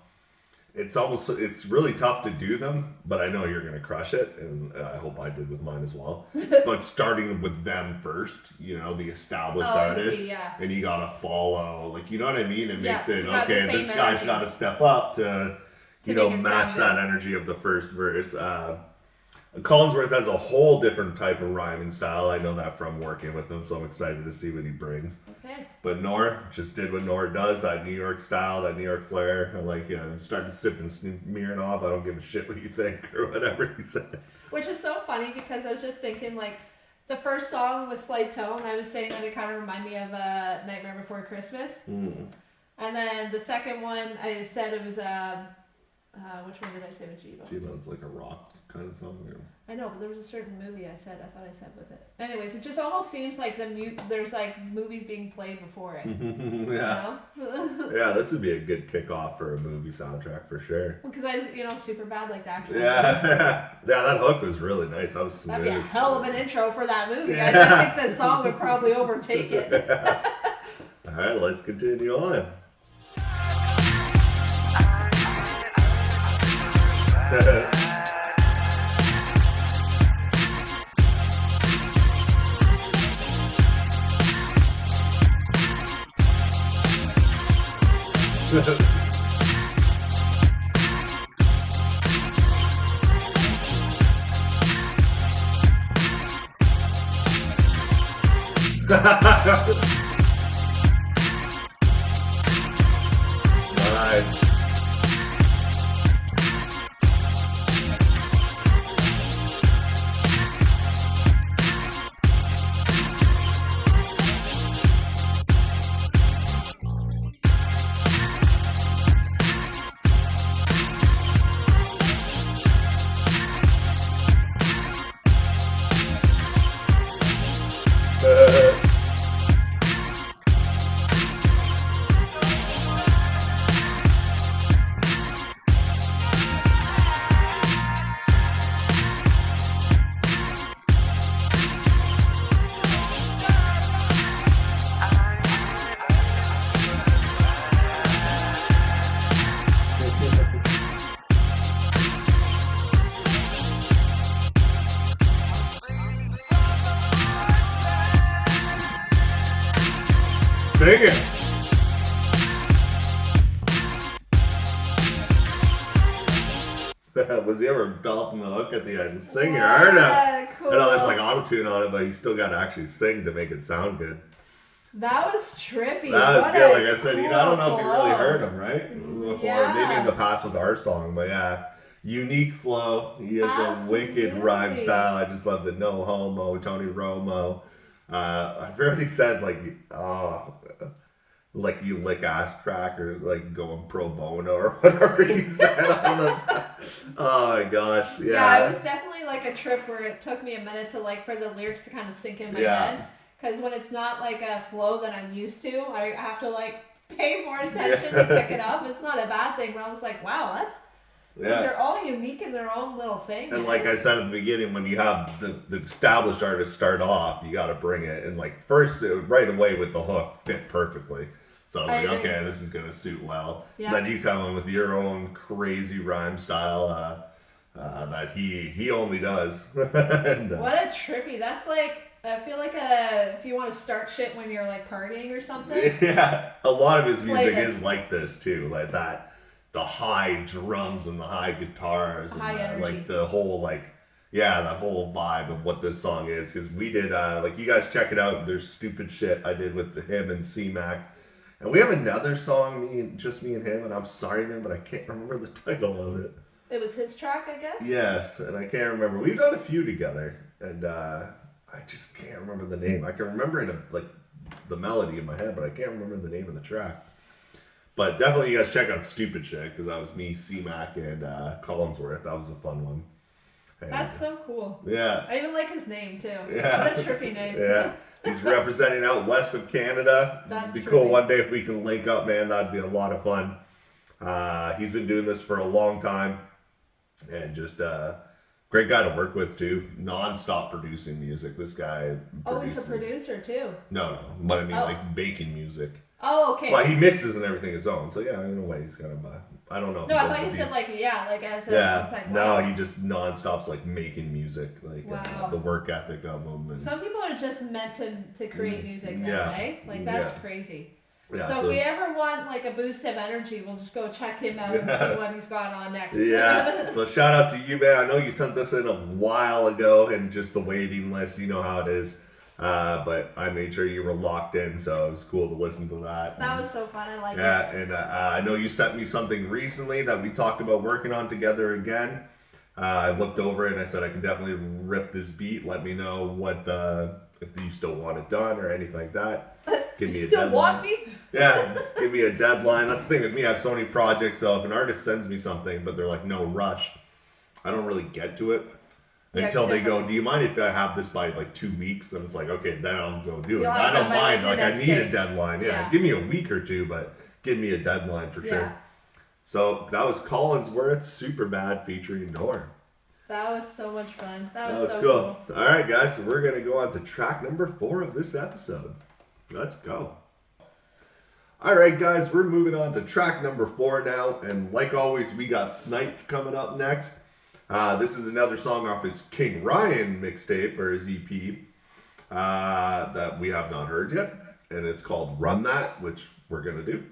[SPEAKER 2] It's really tough to do them, but I know you're gonna crush it, and I hope I did with mine as well. But starting with them first, you know, the established artist, and you gotta follow, like, you know what I mean? It makes it okay. This guy's got to step up to you know, match that energy of the first verse. Collinworth has a whole different type of rhyming style. I know that from working with him, so I'm excited to see what he brings.
[SPEAKER 3] Okay.
[SPEAKER 2] But Nor just did what Nor does, that New York style, that New York flair. I like, yeah, I'm starting to sip and smearing off. I don't give a shit what you think or whatever he said.
[SPEAKER 3] Which is so funny because I was just thinking, like, the first song was SLIGHTtONE. I was saying that it kind of reminded me of Nightmare Before Christmas.
[SPEAKER 2] Mm.
[SPEAKER 3] And then the second one, I said it was, which one did I say with G-Bones?
[SPEAKER 2] G-Bones like a rock kind of song. Or...
[SPEAKER 3] I know, but there was a certain movie I thought I said with it. Anyways, it just almost seems like there's like movies being played before it.
[SPEAKER 2] Yeah.
[SPEAKER 3] You know?
[SPEAKER 2] Yeah, this would be a good kickoff for a movie soundtrack for sure.
[SPEAKER 3] Because super bad like the actual
[SPEAKER 2] Yeah. Yeah, that hook was really nice. That was smooth.
[SPEAKER 3] That'd be a hell of an intro for that movie. I think the song would probably overtake it.
[SPEAKER 2] All right, let's continue on. Nice. Sing it. Was he ever belting the hook at the end? Sing it. I heard that.
[SPEAKER 3] Cool.
[SPEAKER 2] I know there's like auto-tune on it, but you still got to actually sing to make it sound good.
[SPEAKER 3] That was trippy.
[SPEAKER 2] That was good. Like I said,
[SPEAKER 3] cool
[SPEAKER 2] I don't know if you really
[SPEAKER 3] flow.
[SPEAKER 2] heard him, right? Before,
[SPEAKER 3] Yeah.
[SPEAKER 2] maybe in the past with our song, but yeah. Unique flow. He has a wicked rhyme style. I just love the no homo, Tony Romo. I've already said like you lick ass crack or like going pro bono or whatever he said on the. Oh my gosh, yeah.
[SPEAKER 3] Yeah, it was definitely like a trip where it took me a minute to like for the lyrics to kind of sink in my head. Because when it's not like a flow that I'm used to, I have to like pay more attention to pick it up. It's not a bad thing, but I was like, wow, that's.
[SPEAKER 2] Yeah.
[SPEAKER 3] They're all unique in their own little thing.
[SPEAKER 2] And like I said at the beginning, when you have the established artist start off, you got to bring it. And like first, right away with the hook, fit perfectly. So I was like, okay, this is going to suit well. Yeah. Then you come in with your own crazy rhyme style that he only does. And,
[SPEAKER 3] what a trippy. That's like, I feel like if you want to start shit when you're like partying or something.
[SPEAKER 2] Yeah, a lot of his music is like this too, like that. The high drums and the high guitars and like the whole that whole vibe of what this song is. Because we did like you guys check it out. There's stupid shit I did with him and C-Mac, and we have another song, just me and him. And I'm sorry, man, but I can't remember the title of it.
[SPEAKER 3] It was his track, I guess.
[SPEAKER 2] Yes, and I can't remember. We've done a few together, and I just can't remember the name. I can remember it like the melody in my head, but I can't remember the name of the track. But definitely you guys check out Stupid Shit, because that was me, C-Mac, and Collinworth. That was a fun one. And,
[SPEAKER 3] that's so cool.
[SPEAKER 2] Yeah.
[SPEAKER 3] I even like his name, too.
[SPEAKER 2] Yeah.
[SPEAKER 3] What a trippy name.
[SPEAKER 2] Yeah. He's representing out west of Canada.
[SPEAKER 3] That's
[SPEAKER 2] It'd be cool one day if we can link up, man. That'd be a lot of fun. He's been doing this for a long time. And just great guy to work with, too. Non-stop producing music. This guy
[SPEAKER 3] produces. He's a producer, too.
[SPEAKER 2] No. But I mean, like, making music.
[SPEAKER 3] Oh, okay.
[SPEAKER 2] Well, he mixes and everything his own, so yeah, in a way he's kind of. I don't know.
[SPEAKER 3] No, I thought you said like as a.
[SPEAKER 2] Yeah.
[SPEAKER 3] Like,
[SPEAKER 2] No,
[SPEAKER 3] wow.
[SPEAKER 2] he just non-stop's like making music, like the work ethic of him. And
[SPEAKER 3] some people are just meant to create music that way. Like that's crazy.
[SPEAKER 2] Yeah,
[SPEAKER 3] so if we ever want like a boost of energy, we'll just go check him out and see what he's got on next.
[SPEAKER 2] Yeah, so shout out to you, man. I know you sent this in a while ago, and just the waiting list, you know how it is. But I made sure you were locked in, so it was cool to listen to that.
[SPEAKER 3] That was so fun. I like it.
[SPEAKER 2] Yeah, and I know you sent me something recently that we talked about working on together again. I looked over it and I said I can definitely rip this beat. Let me know what if you still want it done or anything like that. Give me a deadline.
[SPEAKER 3] Want me?
[SPEAKER 2] Yeah, give me a deadline. That's the thing with me. I have so many projects, so if an artist sends me something, but they're like, no rush, I don't really get to it until they go, do you mind if I have this by like 2 weeks? Then it's like, okay, then I'll go do it. I don't mind. Like, I need a deadline. Yeah, give me a week or two, but give me a deadline for sure. So that was Collinworth, Super Bad featuring Nor.
[SPEAKER 3] That was so much fun. That was so
[SPEAKER 2] cool. All right, guys, so we're going to go on to track number 4 of this episode. Let's go. All right, guys, we're moving on to track number 4 now. And like always, we got Snype coming up next. This is another song off his King Ryan mixtape, or his EP, that we have not heard yet. And it's called Run That, which we're going to do.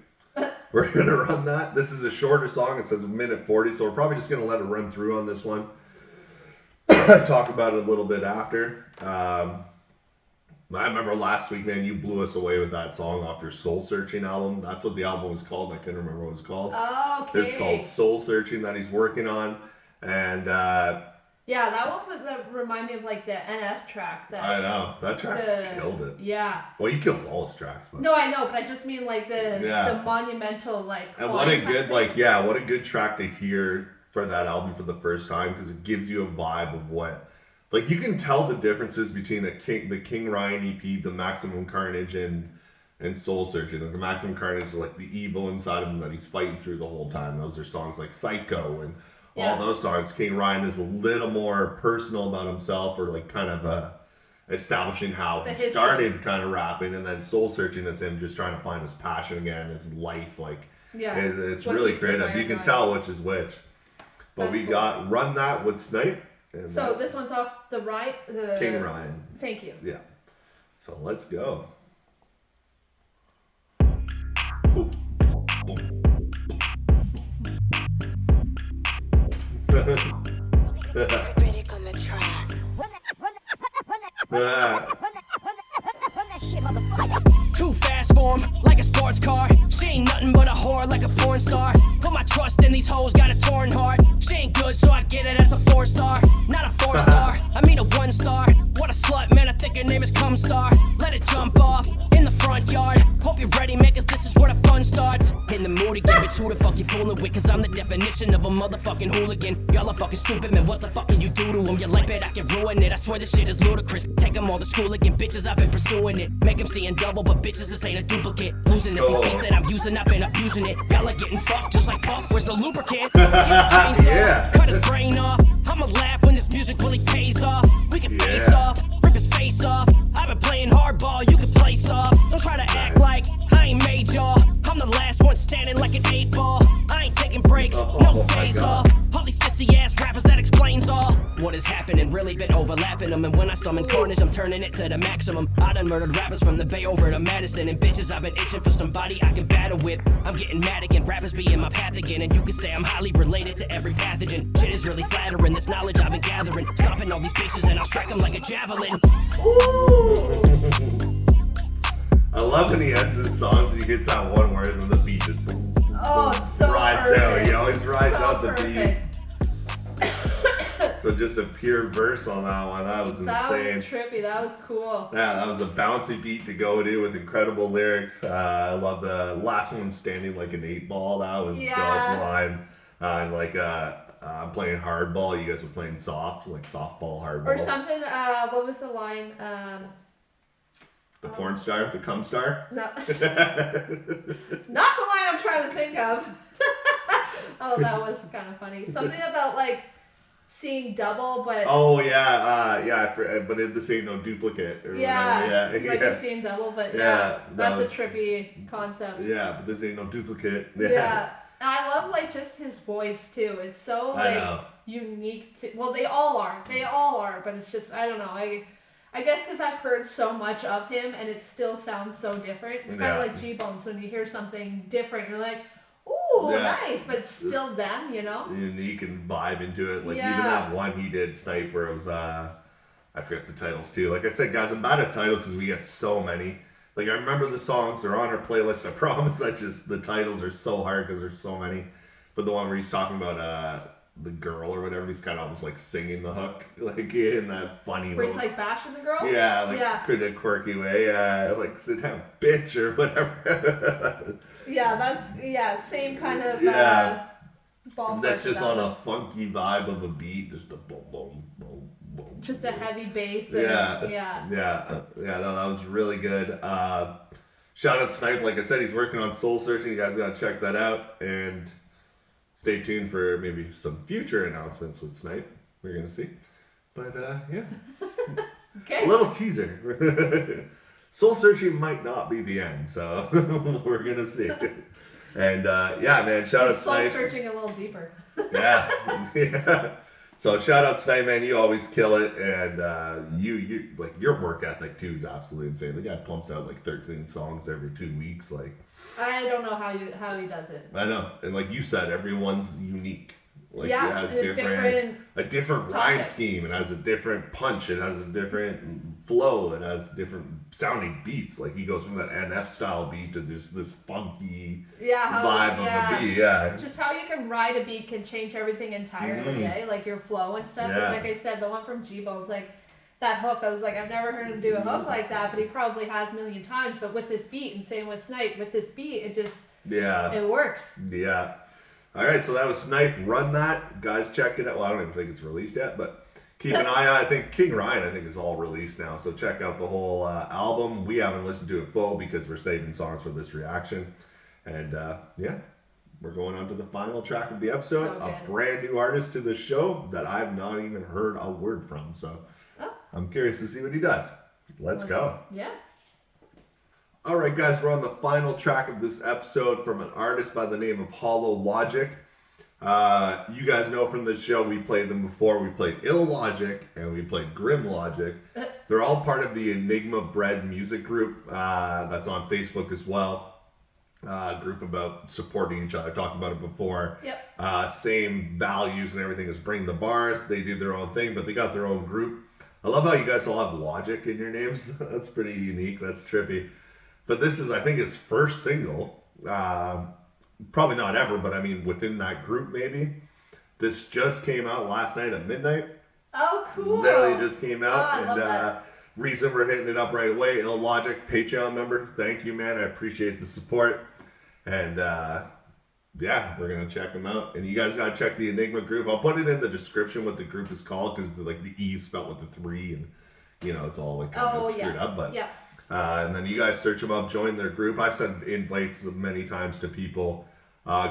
[SPEAKER 2] We're going to run that. This is a shorter song. It says 1:40, so we're probably just going to let it run through on this one. Talk about it a little bit after. I remember last week, man, you blew us away with that song off your Soul Searching album. That's what the album was called. I couldn't remember what it was called.
[SPEAKER 3] Oh, okay.
[SPEAKER 2] It's called Soul Searching that he's working on. And
[SPEAKER 3] yeah, that one remind me of like the NF track.
[SPEAKER 2] I know. That track killed it.
[SPEAKER 3] Yeah.
[SPEAKER 2] Well, he kills all his tracks. But.
[SPEAKER 3] No, I know, but I just mean like the monumental like.
[SPEAKER 2] And what a good what a good track to hear for that album for the first time, because it gives you a vibe of what, like, you can tell the differences between the King Ryan EP, the Maximum Carnage, and Soul Searching. Like, the Maximum Carnage is like the evil inside of him that he's fighting through the whole time. Those are songs like Psycho and all those songs. King Ryan is a little more personal about himself, or like kind of establishing how he started kind of rapping, and then Soul Searching is him just trying to find his passion again, his life. Like, it's really creative. You can tell which is which. But we got Run That with Snype. And
[SPEAKER 3] so this one's off the right?
[SPEAKER 2] King Ryan.
[SPEAKER 3] Thank you.
[SPEAKER 2] Yeah. So let's go.
[SPEAKER 7] Critic on the track.
[SPEAKER 10] Too fast for him, like a sports car. She ain't nothing but a whore, like a porn star. Put my trust in these hoes, got a torn heart. She ain't good, so I get it as a 4-star. Not a 4-star, I mean a 1-star. What a slut, man, I think her name is Cumstar. Let it jump off in the front yard. Hope you're ready, man, cause this is where the fun starts. In the mood again, bitch, who the fuck you fooling with? Cause I'm the definition of a motherfucking hooligan. Y'all are fucking stupid, man, what the fuck can you do to them? You like it, I can ruin it, I swear this shit is ludicrous. Take them all to school again, bitches, I've been pursuing it. Make them see in double, but bitches, this ain't a duplicate. Losing it, these beats that I'm using, I've been abusing it. Y'all are getting fucked, just like Puff, where's the lubricant? Get the chainsaw, cut his brain off. I'ma laugh when this music really pays off. We can face off, rip his face off. I've been playing hardball, you can play soft. Don't try to act like I ain't made y'all. I'm the last one standing like an 8 ball. I ain't taking breaks, no days off. All these sissy ass rappers, that explains all. What is happening, really been overlapping them. And when I summon carnage, I'm turning it to the maximum. I done murdered rappers from the Bay over to Madison. And bitches, I've been itching for somebody I can battle with. I'm getting mad again, rappers be in my path again. And you can say I'm highly related to every pathogen. Shit is really flattering, this knowledge I've been gathering. Stomping all these bitches and I'll strike them like a javelin.
[SPEAKER 2] I love when he ends his songs, he gets that one word and then the beat just
[SPEAKER 3] so
[SPEAKER 2] rides out. He always rides out the
[SPEAKER 3] beat.
[SPEAKER 2] So just a pure verse on that one. That was insane.
[SPEAKER 3] That was trippy. That was cool.
[SPEAKER 2] Yeah, that was a bouncy beat to go to with incredible lyrics. I love the last one, standing like an 8 ball. That was dope line. And like I'm playing hardball. You guys were playing soft, like softball, hardball.
[SPEAKER 3] Or something. What was the line?
[SPEAKER 2] The porn star, the cum star?
[SPEAKER 3] No. Not the line I'm trying to think of. Oh, that was kind of funny. Something about like seeing double, but.
[SPEAKER 2] Oh yeah, but this ain't no duplicate. Or
[SPEAKER 3] like you're seeing double, but that's a trippy concept.
[SPEAKER 2] Yeah, but this ain't no duplicate.
[SPEAKER 3] Yeah. And I love like just his voice too. It's so like unique to, well, they all are, but it's just, I don't know. I guess because I've heard so much of him and it still sounds so different. It's kind of like G-Bones. When you hear something different, you're like, ooh, nice, but it's still them, you know?
[SPEAKER 2] Unique and vibe into it. Like even that one he did, Snype, where it was, I forget the titles too. Like I said, guys, I'm bad at titles because we get so many. Like I remember the songs, they're on our playlist, I promise. The titles are so hard because there's so many. But the one where he's talking about the girl or whatever, he's kind of almost like singing the hook, like in that funny
[SPEAKER 3] where he's like bashing the girl?
[SPEAKER 2] Yeah, like in a quirky way, like sit down bitch or whatever.
[SPEAKER 3] Same kind of ballpark.
[SPEAKER 2] That's just on a funky vibe of a beat, just a boom, boom, boom, boom.
[SPEAKER 3] Just a heavy bass. And,
[SPEAKER 2] no, that was really good. Shout out Snype, like I said, he's working on Soul Searching. You guys gotta check that out, and stay tuned for maybe some future announcements with Snype. We're gonna see, but
[SPEAKER 3] okay.
[SPEAKER 2] A little teaser. Soul Searching might not be the end, so we're gonna see. And man, shout out Snype.
[SPEAKER 3] Soul Searching a little deeper.
[SPEAKER 2] yeah. So shout out Snype, man, you always kill it, and you like your work ethic too is absolutely insane. The guy pumps out like 13 songs every 2 weeks, like.
[SPEAKER 3] I don't know how he does it.
[SPEAKER 2] I know, and like you said, everyone's unique. Like
[SPEAKER 3] it
[SPEAKER 2] has a different rhyme scheme. It has a different punch. It has a different flow. It has different sounding beats. Like he goes from that NF style beat to this funky vibe of a beat. Yeah.
[SPEAKER 3] Just how you can ride a beat can change everything entirely. Like your flow and stuff.
[SPEAKER 2] Yeah.
[SPEAKER 3] Like I said, the one from G-Bones, like that hook, I was like, I've never heard him do a hook like that, but he probably has a million times. But with this beat, and same with Snype, with this beat, it just it works.
[SPEAKER 2] Yeah. All right, so that was Snype. Run that, guys. Check it out. Well, I don't even think it's released yet, but keep an eye out. I think King Ryan, is all released now. So check out the whole album. We haven't listened to it full because we're saving songs for this reaction. And we're going on to the final track of the episode. A brand new artist to the show that I've not even heard a word from. So I'm curious to see what he does. Let's go.
[SPEAKER 3] Yeah.
[SPEAKER 2] All right, guys, we're on the final track of this episode from an artist by the name of Logick. You guys know from the show we played them before. We played Ill Logic and we played Grim Logic. They're all part of the Enigma Bread music group that's on Facebook as well. Group about supporting each other. I've talked about it before.
[SPEAKER 3] Yep.
[SPEAKER 2] Same values and everything as BringTheBars. They do their own thing, but they got their own group. I love how you guys all have Logic in your names. That's pretty unique. That's trippy. But this is, I think, his first single. Probably not ever, but I mean, within that group, maybe. This just came out last night at midnight.
[SPEAKER 3] Oh, cool.
[SPEAKER 2] Literally just came out.
[SPEAKER 3] I love that.
[SPEAKER 2] Reason we're hitting it up right away. Ill Logic, Patreon member. Thank you, man. I appreciate the support. And we're going to check them out. And you guys got to check the Enigma group. I'll put it in the description what the group is called because the E is spelled with the 3 and, it's all like kind of screwed up. But and then you guys search them up, join their group. I've sent invites many times to people.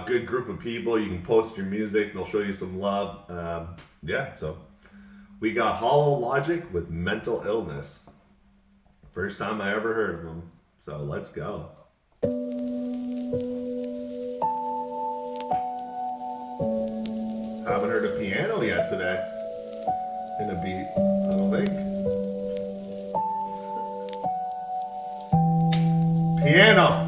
[SPEAKER 2] Good group of people. You can post your music. They'll show you some love. So we got Logic with Mental Illness. First time I ever heard of them. So let's go. Haven't heard a piano yet today. In a beat, I don't think. Piano.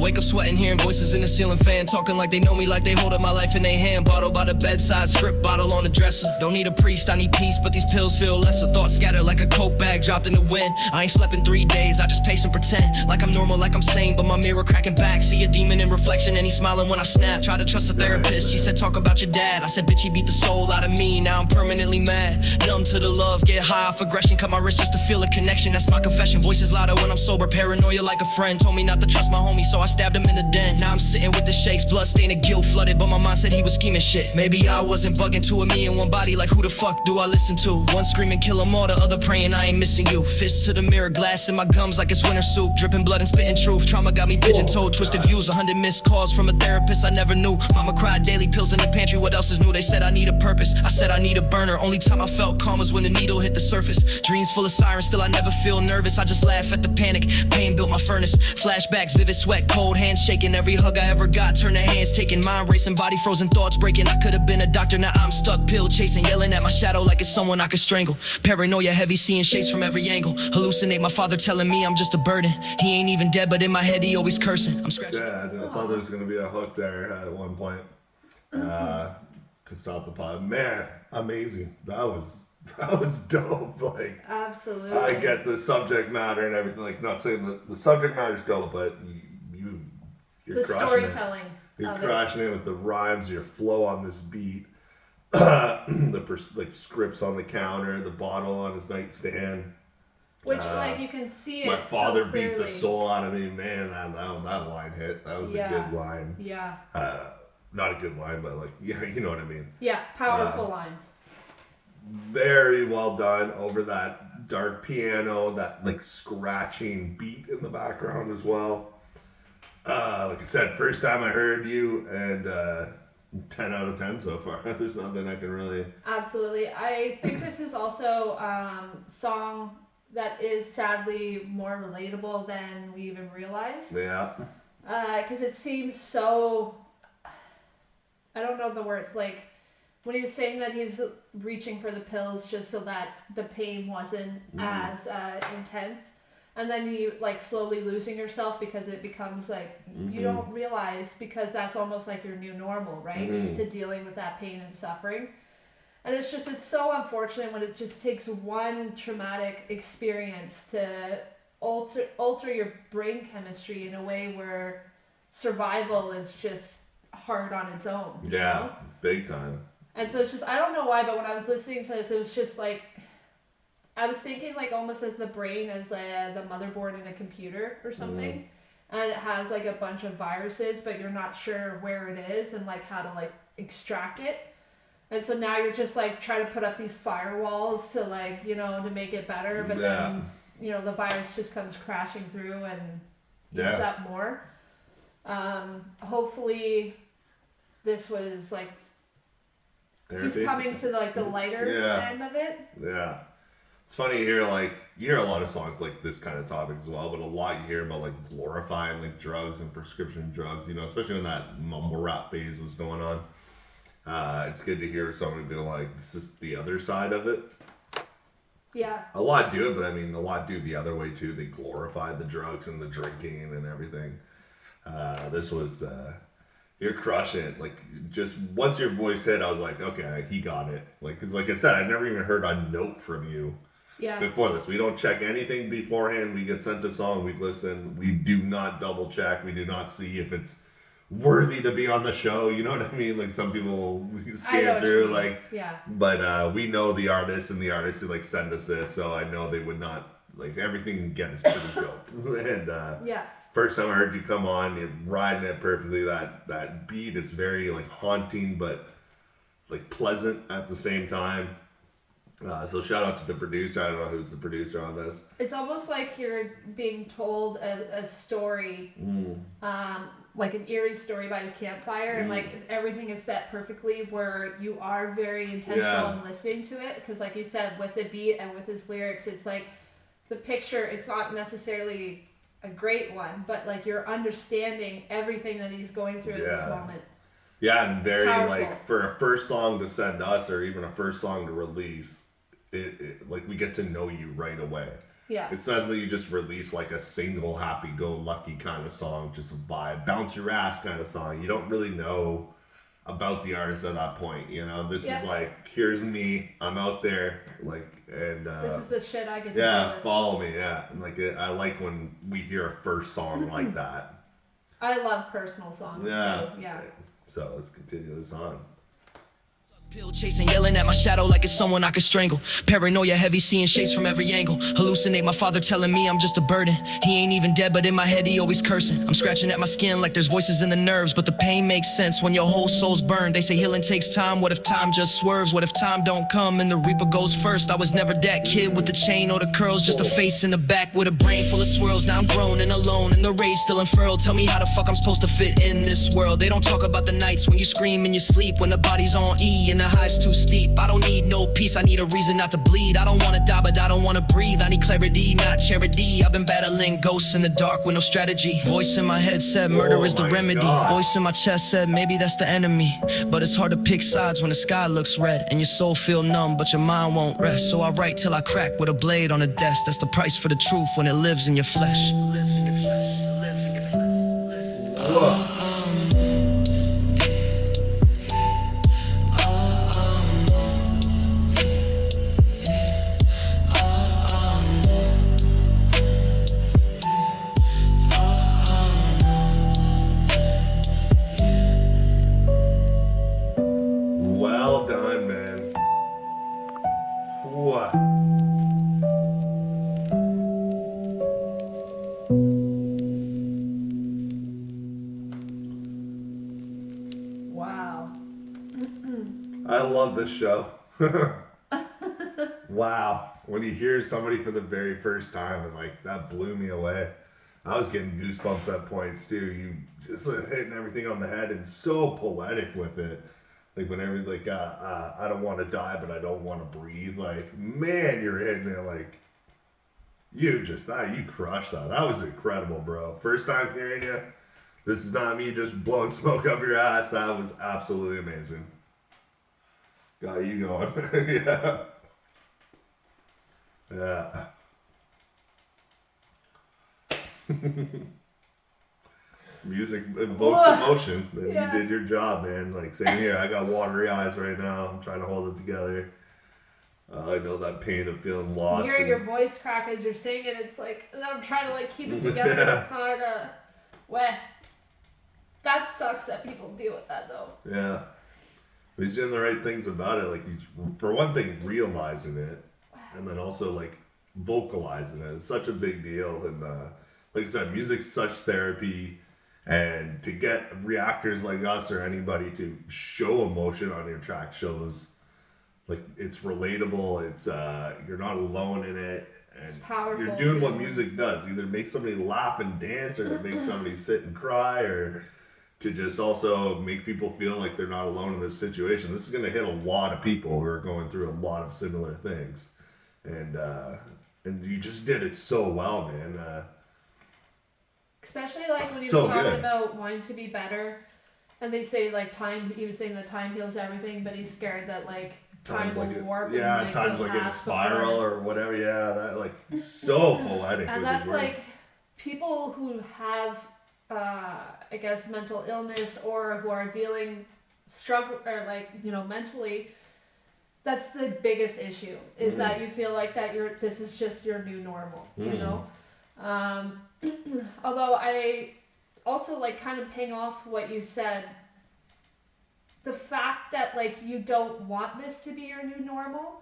[SPEAKER 12] Wake up sweating, hearing voices in the ceiling fan, talking like they know me, like they hold up my life in their hand. Bottle by the bedside, script bottle on the dresser. Don't need a priest, I need peace, but these pills feel lesser. Thoughts scattered like a coke bag dropped in the wind. I ain't slept in 3 days, I just pace and pretend like I'm normal, like I'm sane, but my mirror cracking back. See a demon in reflection and he's smiling when I snap. Try to trust a therapist, she said talk about your dad. I said bitch, he beat the soul out of me, now I'm permanently mad. Numb to the love, get high off aggression, cut my wrist just to feel a connection. That's my confession, voices louder when I'm sober, paranoia like a friend. Told me not to trust my homie, so I stabbed him in the den. Now I'm sitting with the shakes, blood stained and guilt flooded, but my mind said he was scheming shit. Maybe I wasn't bugging, two of me in one body, like who the fuck do I listen to? One screaming kill 'em all, the other praying I ain't missing you. Fist to the mirror, glass in my gums like it's winter soup, dripping blood and spitting truth. Trauma got me pigeon-toed, twisted views, 100 missed calls from a therapist I never knew. Mama cried, daily pills in the pantry, what else is new? They said I need a purpose, I said I need a burner. Only time I felt calm was when the needle hit the surface. Dreams full of sirens, still I never feel nervous. I just laugh at the panic, pain built my furnace. Flashbacks, vivid sweat, cold hands shaking. Every hug I ever got, turn the hands taking. Mind racing, body frozen, thoughts breaking. I could have been a doctor, now I'm stuck pill chasing. Yelling at my shadow like it's someone I could strangle. Paranoia heavy, seeing shapes from every angle. Hallucinate, my father telling me I'm just a burden. He ain't even dead, but in my head he always cursing. I'm scratching.
[SPEAKER 2] Yeah, I thought there was going to be a hook there at one point to stop the pod. Man, amazing. That was dope. Like,
[SPEAKER 3] absolutely.
[SPEAKER 2] I get the subject matter and everything. Like, not saying the subject matter's dope, but you're
[SPEAKER 3] the
[SPEAKER 2] crushing
[SPEAKER 3] storytelling.
[SPEAKER 2] You're crushing it with the rhymes, your flow on this beat, the scripts on the counter, the bottle on his nightstand.
[SPEAKER 3] Which, like, you can see it.
[SPEAKER 2] My father
[SPEAKER 3] so
[SPEAKER 2] beat the soul out of me. Man, that line hit. That was a good line.
[SPEAKER 3] Yeah.
[SPEAKER 2] Not a good line, but like, yeah, you know what I mean.
[SPEAKER 3] Yeah, powerful line.
[SPEAKER 2] Very well done over that dark piano, that like scratching beat in the background as well. Like I said, first time I heard you, and 10 out of 10 so far. There's nothing I can really.
[SPEAKER 3] Absolutely. I think this is also song that is sadly more relatable than we even realize.
[SPEAKER 2] Yeah.
[SPEAKER 3] Because it seems so, I don't know the words, like when he's saying that he's reaching for the pills just so that the pain wasn't as intense, and then you like slowly losing yourself because it becomes like you don't realize, because that's almost like your new normal, right? Is to dealing with that pain and suffering. And it's so unfortunate when it just takes one traumatic experience to alter your brain chemistry in a way where survival is just hard on its own.
[SPEAKER 2] Yeah,
[SPEAKER 3] know?
[SPEAKER 2] Big time.
[SPEAKER 3] And so it's just, I don't know why, but when I was listening to this, it was just like, I was thinking like almost as the brain as the motherboard in a computer or something. And it has like a bunch of viruses, but you're not sure where it is and like how to like extract it. And so now you're just like trying to put up these firewalls to like, you know, to make it better. But then, you know, the virus just comes crashing through and eats up more. Hopefully this was like, therapy. He's coming to like the lighter end of it. Yeah.
[SPEAKER 2] It's funny you hear a lot of songs like this kind of topic as well, but a lot you hear about like glorifying like drugs and prescription drugs, you know, especially when that mumble rap phase was going on. It's good to hear someone be like, this is the other side of it.
[SPEAKER 3] Yeah.
[SPEAKER 2] A lot do it, but I mean, a lot do the other way too. They glorify the drugs and the drinking and everything. This was, you're crushing it. Like, just once your voice hit, I was like, okay, he got it. Like, cause like I said, I've never even heard a note from you before this. We don't check anything beforehand. We get sent a song, we listen. We do not double check. We do not see if it's worthy to be on the show, you know what I mean? Like some people scan through, like, but we know the artists, and the artists who like send us this, so I know they would not, like, everything again is pretty dope. And first time I heard you come on, you're riding it perfectly. That beat is very like haunting, but like pleasant at the same time. So shout out to the producer. I don't know who's the producer on this.
[SPEAKER 3] It's almost like you're being told a story, like an eerie story by the campfire, and like everything is set perfectly where you are very intentional in listening to it. Because like you said, with the beat and with his lyrics, it's like the picture, it's not necessarily a great one, but like you're understanding everything that he's going through at this moment.
[SPEAKER 2] Yeah, and very
[SPEAKER 3] powerful.
[SPEAKER 2] Like for a first song to send us, or even a first song to release, it like we get to know you right away.
[SPEAKER 3] Yeah.
[SPEAKER 2] It's not that you just release like a single happy-go-lucky kind of song, just a vibe, bounce your ass kind of song. You don't really know about the artist at that point, you know? This is like, here's me, I'm out there, like, and
[SPEAKER 3] this is the shit I get to do with.
[SPEAKER 2] Follow me, and like I like when we hear a first song like that.
[SPEAKER 3] I love personal songs. So,
[SPEAKER 2] So let's continue this on.
[SPEAKER 12] Pill chasing, yelling at my shadow like it's someone I could strangle. Paranoia heavy, seeing shapes from every angle. Hallucinate my father telling me I'm just a burden. He ain't even dead, but in my head he always cursing. I'm scratching at my skin like there's voices in the nerves, but the pain makes sense when your whole soul's burned. They say healing takes time, what if time just swerves? What if time don't come and the reaper goes first? I was never that kid with the chain or the curls, just a face in the back with a brain full of swirls. Now I'm grown and alone and the rage still unfurled. Tell me how the fuck I'm supposed to fit in this world. They don't talk about the nights when you scream in your sleep, when the body's on E and the high's too steep. I don't need no peace, I need a reason not to bleed. I don't wanna die, but I don't wanna breathe. I need clarity, not charity. I've been battling ghosts in the dark with no strategy. Voice in my head said murder is the remedy. Voice in my chest said maybe that's the enemy. But it's hard to pick sides when the sky looks red and your soul feel numb, but your mind won't rest. So I write till I crack with a blade on a desk. That's the price for the truth when it lives in your flesh.
[SPEAKER 2] Whoa. Well done, man. What?
[SPEAKER 3] Wow.
[SPEAKER 2] I love this show. Wow. When you hear somebody for the very first time, and like that blew me away. I was getting goosebumps at points too. You just hitting everything on the head and so poetic with it. Like whenever like I don't want to die, but I don't want to breathe. Like, man, you're hitting it like you crushed that. That was incredible, bro. First time hearing you. This is not me just blowing smoke up your ass. That was absolutely amazing. Got you going. Yeah. Yeah. Music evokes emotion, and you did your job, man. Like, same here. I got watery eyes right now. I'm trying to hold it together. I know that pain of feeling lost.
[SPEAKER 3] Hearing your voice crack as you're singing, it's like, and I'm trying to like keep it together.
[SPEAKER 2] Yeah.
[SPEAKER 3] It's hard to, that sucks that people deal with that though.
[SPEAKER 2] Yeah. But he's doing the right things about it. Like, he's, for one thing, realizing it, and then also like vocalizing it. It's such a big deal. And like I said, music's such therapy. And to get reactors like us or anybody to show emotion on your track shows like it's relatable, it's you're not alone in it, and
[SPEAKER 3] it's powerful,
[SPEAKER 2] you're doing what music does, either make somebody laugh and dance, or to make somebody sit and cry, or to just also make people feel like they're not alone in this situation. This is going to hit a lot of people who are going through a lot of similar things, and you just did it so well, man.
[SPEAKER 3] Especially like when he was
[SPEAKER 2] So
[SPEAKER 3] talking
[SPEAKER 2] good.
[SPEAKER 3] about wanting to be better, and they say like time. He was saying that time heals everything, but he's scared that like time will warp.
[SPEAKER 2] Yeah,
[SPEAKER 3] and, like,
[SPEAKER 2] times
[SPEAKER 3] he'll
[SPEAKER 2] like in a
[SPEAKER 3] pass
[SPEAKER 2] spiral
[SPEAKER 3] before.
[SPEAKER 2] or whatever. Yeah, that like so poetic.
[SPEAKER 3] And
[SPEAKER 2] with
[SPEAKER 3] that's
[SPEAKER 2] his words.
[SPEAKER 3] like people who have, I guess, mental illness or who are struggle or like mentally. That's the biggest issue is that you feel like that this is just your new normal, you know. Although I also like kind of paying off what you said, the fact that like you don't want this to be your new normal,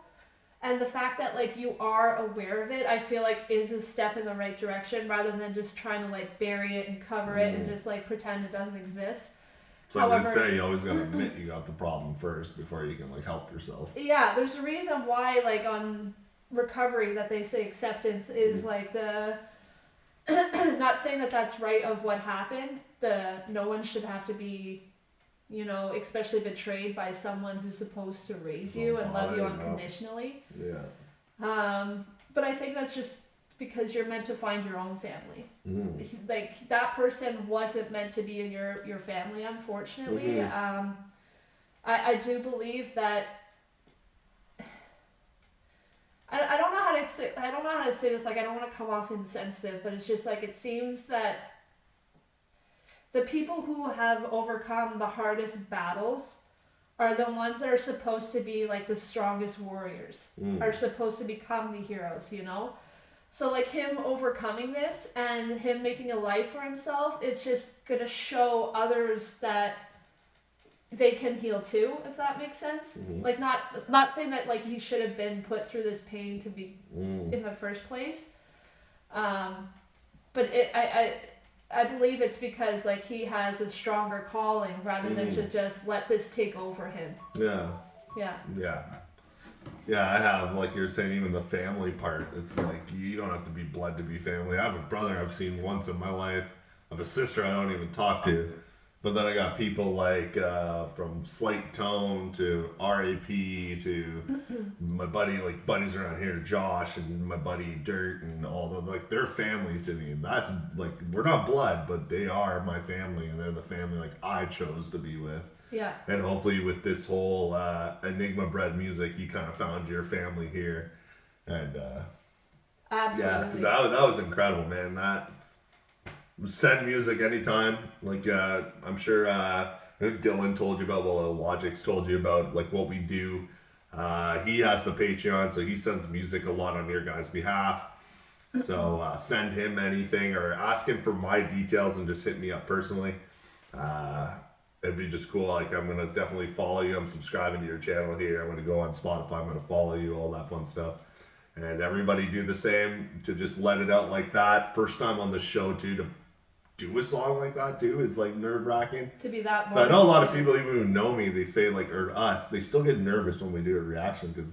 [SPEAKER 3] and the fact that like you are aware of it, I feel like is a step in the right direction rather than just trying to like bury it and cover it and just like pretend it doesn't exist.
[SPEAKER 2] So I would say you always gotta admit you got the problem first before you can like help yourself.
[SPEAKER 3] Yeah, there's a reason why like on recovery that they say acceptance is like the not saying that that's right of what happened. No one should have to be, especially betrayed by someone who's supposed to raise you and love you unconditionally.
[SPEAKER 2] Yeah.
[SPEAKER 3] But I think that's just because you're meant to find your own family. Like that person wasn't meant to be in your family, unfortunately. I do believe that. I don't know how to say this. Like, I don't want to come off insensitive, but it's just like it seems that the people who have overcome the hardest battles are the ones that are supposed to be like the strongest warriors, are supposed to become the heroes, So like him overcoming this and him making a life for himself, it's just gonna show others that they can heal too, if that makes sense. Like not saying that like he should have been put through this pain to be in the first place. But I believe it's because like he has a stronger calling rather than to just let this take over him.
[SPEAKER 2] Yeah.
[SPEAKER 3] Yeah.
[SPEAKER 2] Yeah. Yeah, I have, like you're saying, even the family part. It's like, you don't have to be blood to be family. I have a brother I've seen once in my life. I have a sister I don't even talk to. But then I got people like from SLIGHTtONE to RAP to my buddy, like buddies around here, Josh, and my buddy Dirt, and all the, like, they're family to me. That's like, we're not blood, but they are my family, and they're the family like I chose to be with.
[SPEAKER 3] Yeah.
[SPEAKER 2] And hopefully with this whole Enigma Bread music, you kind of found your family here. And
[SPEAKER 3] absolutely.
[SPEAKER 2] Yeah, that was incredible, man. That send music anytime. Like I'm sure Dylan told you about, well, Logick's told you about like what we do. He has the Patreon, so he sends music a lot on your guys' behalf. So send him anything or ask him for my details and just hit me up personally. It'd be just cool. Like, I'm gonna definitely follow you. I'm subscribing to your channel here. I'm gonna go on Spotify. I'm gonna follow you, all that fun stuff. And everybody do the same, to just let it out like that. First time on the show too, to do a song like that too is like nerve-wracking.
[SPEAKER 3] To be that.
[SPEAKER 2] So I know a lot of people, even who know me, they say like, or us, they still get nervous when we do a reaction because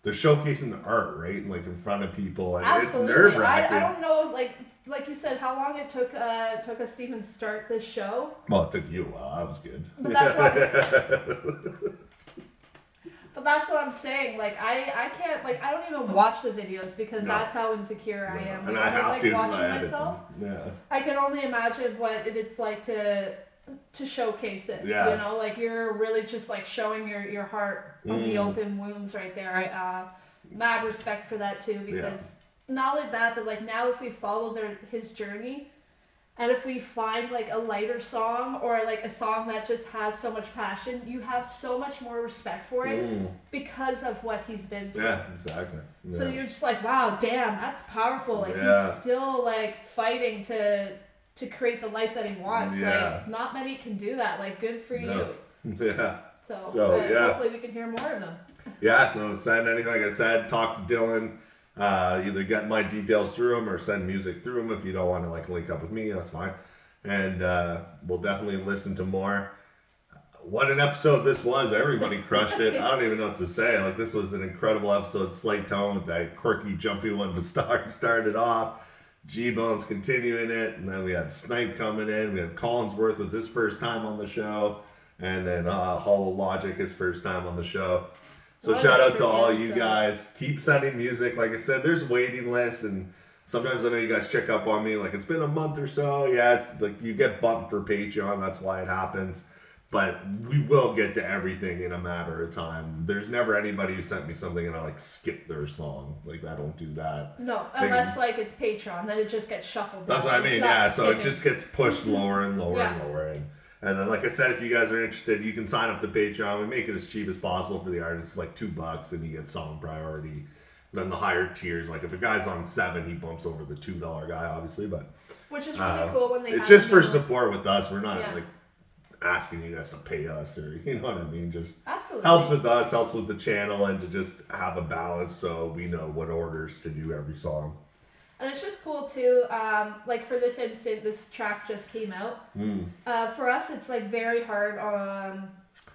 [SPEAKER 2] they're showcasing the art, right? And like in front of people, and
[SPEAKER 3] absolutely.
[SPEAKER 2] It's nerve-wracking.
[SPEAKER 3] I don't know, like you said, how long it took us to even start this show.
[SPEAKER 2] Well, it took you a while. That was good.
[SPEAKER 3] But that's what. But that's what I'm saying. Like I can't, like, I don't even watch the videos because that's how insecure I am.
[SPEAKER 2] And
[SPEAKER 3] like,
[SPEAKER 2] I have
[SPEAKER 3] like
[SPEAKER 2] to
[SPEAKER 3] watching
[SPEAKER 2] because I edit
[SPEAKER 3] myself.
[SPEAKER 2] them. Yeah.
[SPEAKER 3] I can only imagine what it's like to showcase it.
[SPEAKER 2] Yeah.
[SPEAKER 3] You know, like you're really just like showing your heart on the open wounds right there. Mad respect for that too, because not only that, but like now if we follow his journey, and if we find like a lighter song or like a song that just has so much passion, you have so much more respect for it because of what he's been through.
[SPEAKER 2] Yeah, exactly. Yeah.
[SPEAKER 3] So you're just like, wow, damn, that's powerful. Like he's still like fighting to create the life that he wants.
[SPEAKER 2] Yeah.
[SPEAKER 3] Like not many can do that. Like good for you.
[SPEAKER 2] Yeah.
[SPEAKER 3] So
[SPEAKER 2] hopefully
[SPEAKER 3] we can hear more of them.
[SPEAKER 2] Yeah, so send anything, like I said, talk to Dylan. Either get my details through him or send music through him. If you don't want to like link up with me, that's fine. And we'll definitely listen to more. What an episode this was. Everybody crushed it. I don't even know what to say. Like, this was an incredible episode. SLIGHTtONE with that quirky, jumpy one to start it off. G-Bone's continuing it. And then we had Snype coming in. We had Collinworth with his first time on the show. And then Logick, his first time on the show. So shout out to all you guys. Keep sending music. Like I said, there's waiting lists, and sometimes I know you guys check up on me. Like, it's been a month or so. Yeah, it's like you get bumped for Patreon. That's why it happens. But we will get to everything in a matter of time. There's never anybody who sent me something and I like skip their song. Like, I don't do that.
[SPEAKER 3] No, unless like it's Patreon, then it just gets shuffled down.
[SPEAKER 2] That's what I mean. Yeah, so it just gets pushed lower and lower and lower. And then, like I said, if you guys are interested, you can sign up to Patreon. We make it as cheap as possible for the artists. It's like $2, and you get song priority. Then the higher tiers, like if a guy's on 7, he bumps over the $2 guy, obviously. But
[SPEAKER 3] which is really cool when they.
[SPEAKER 2] It's just for support with us. We're not like asking you guys to pay us, or you know what I mean. Just helps with us, helps with the channel, and to just have a balance so we know what orders to do every song.
[SPEAKER 3] And it's just cool too, like for this instant, this track just came out. For us, it's like very hard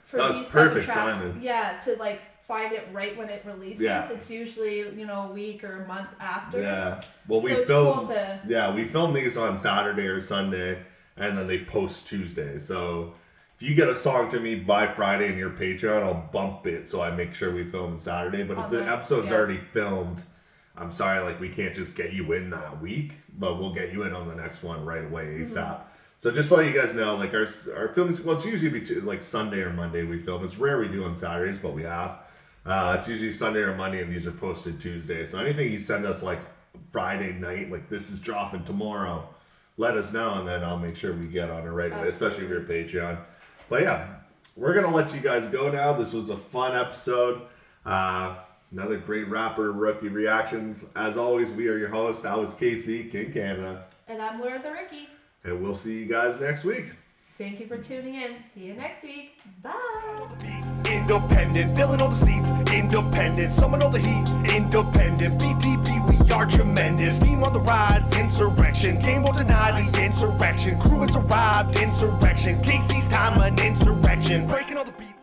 [SPEAKER 3] for these type of tracks, to like find it right when it releases. It's usually, a week or a month after.
[SPEAKER 2] Yeah. Well, we film these on Saturday or Sunday, and then they post Tuesday. So if you get a song to me by Friday in your Patreon, I'll bump it so I make sure we film Saturday. But if the episode's already filmed, I'm sorry, like, we can't just get you in that week, but we'll get you in on the next one right away ASAP. So just to let you guys know, like, our filming, well, it's usually like Sunday or Monday we film. It's rare we do on Saturdays, but we have. It's usually Sunday or Monday, and these are posted Tuesday. So anything you send us, like, Friday night, like, this is dropping tomorrow, let us know, and then I'll make sure we get on it right away, especially if you're Patreon. But yeah, we're going to let you guys go now. This was a fun episode. Another great rapper rookie reactions. As always, we are your hosts. I was KC, KingCanada.
[SPEAKER 3] And I'm Laura the Ricky.
[SPEAKER 2] And we'll see you guys next week.
[SPEAKER 3] Thank you for tuning in. See you next week. Bye.
[SPEAKER 1] Independent, filling all the seats. Independent, summon all the heat. Independent, BTB, we are tremendous. Team on the rise, insurrection. Game will deny the insurrection. Crew has arrived, insurrection. Casey's time, an insurrection. Breaking all the beats.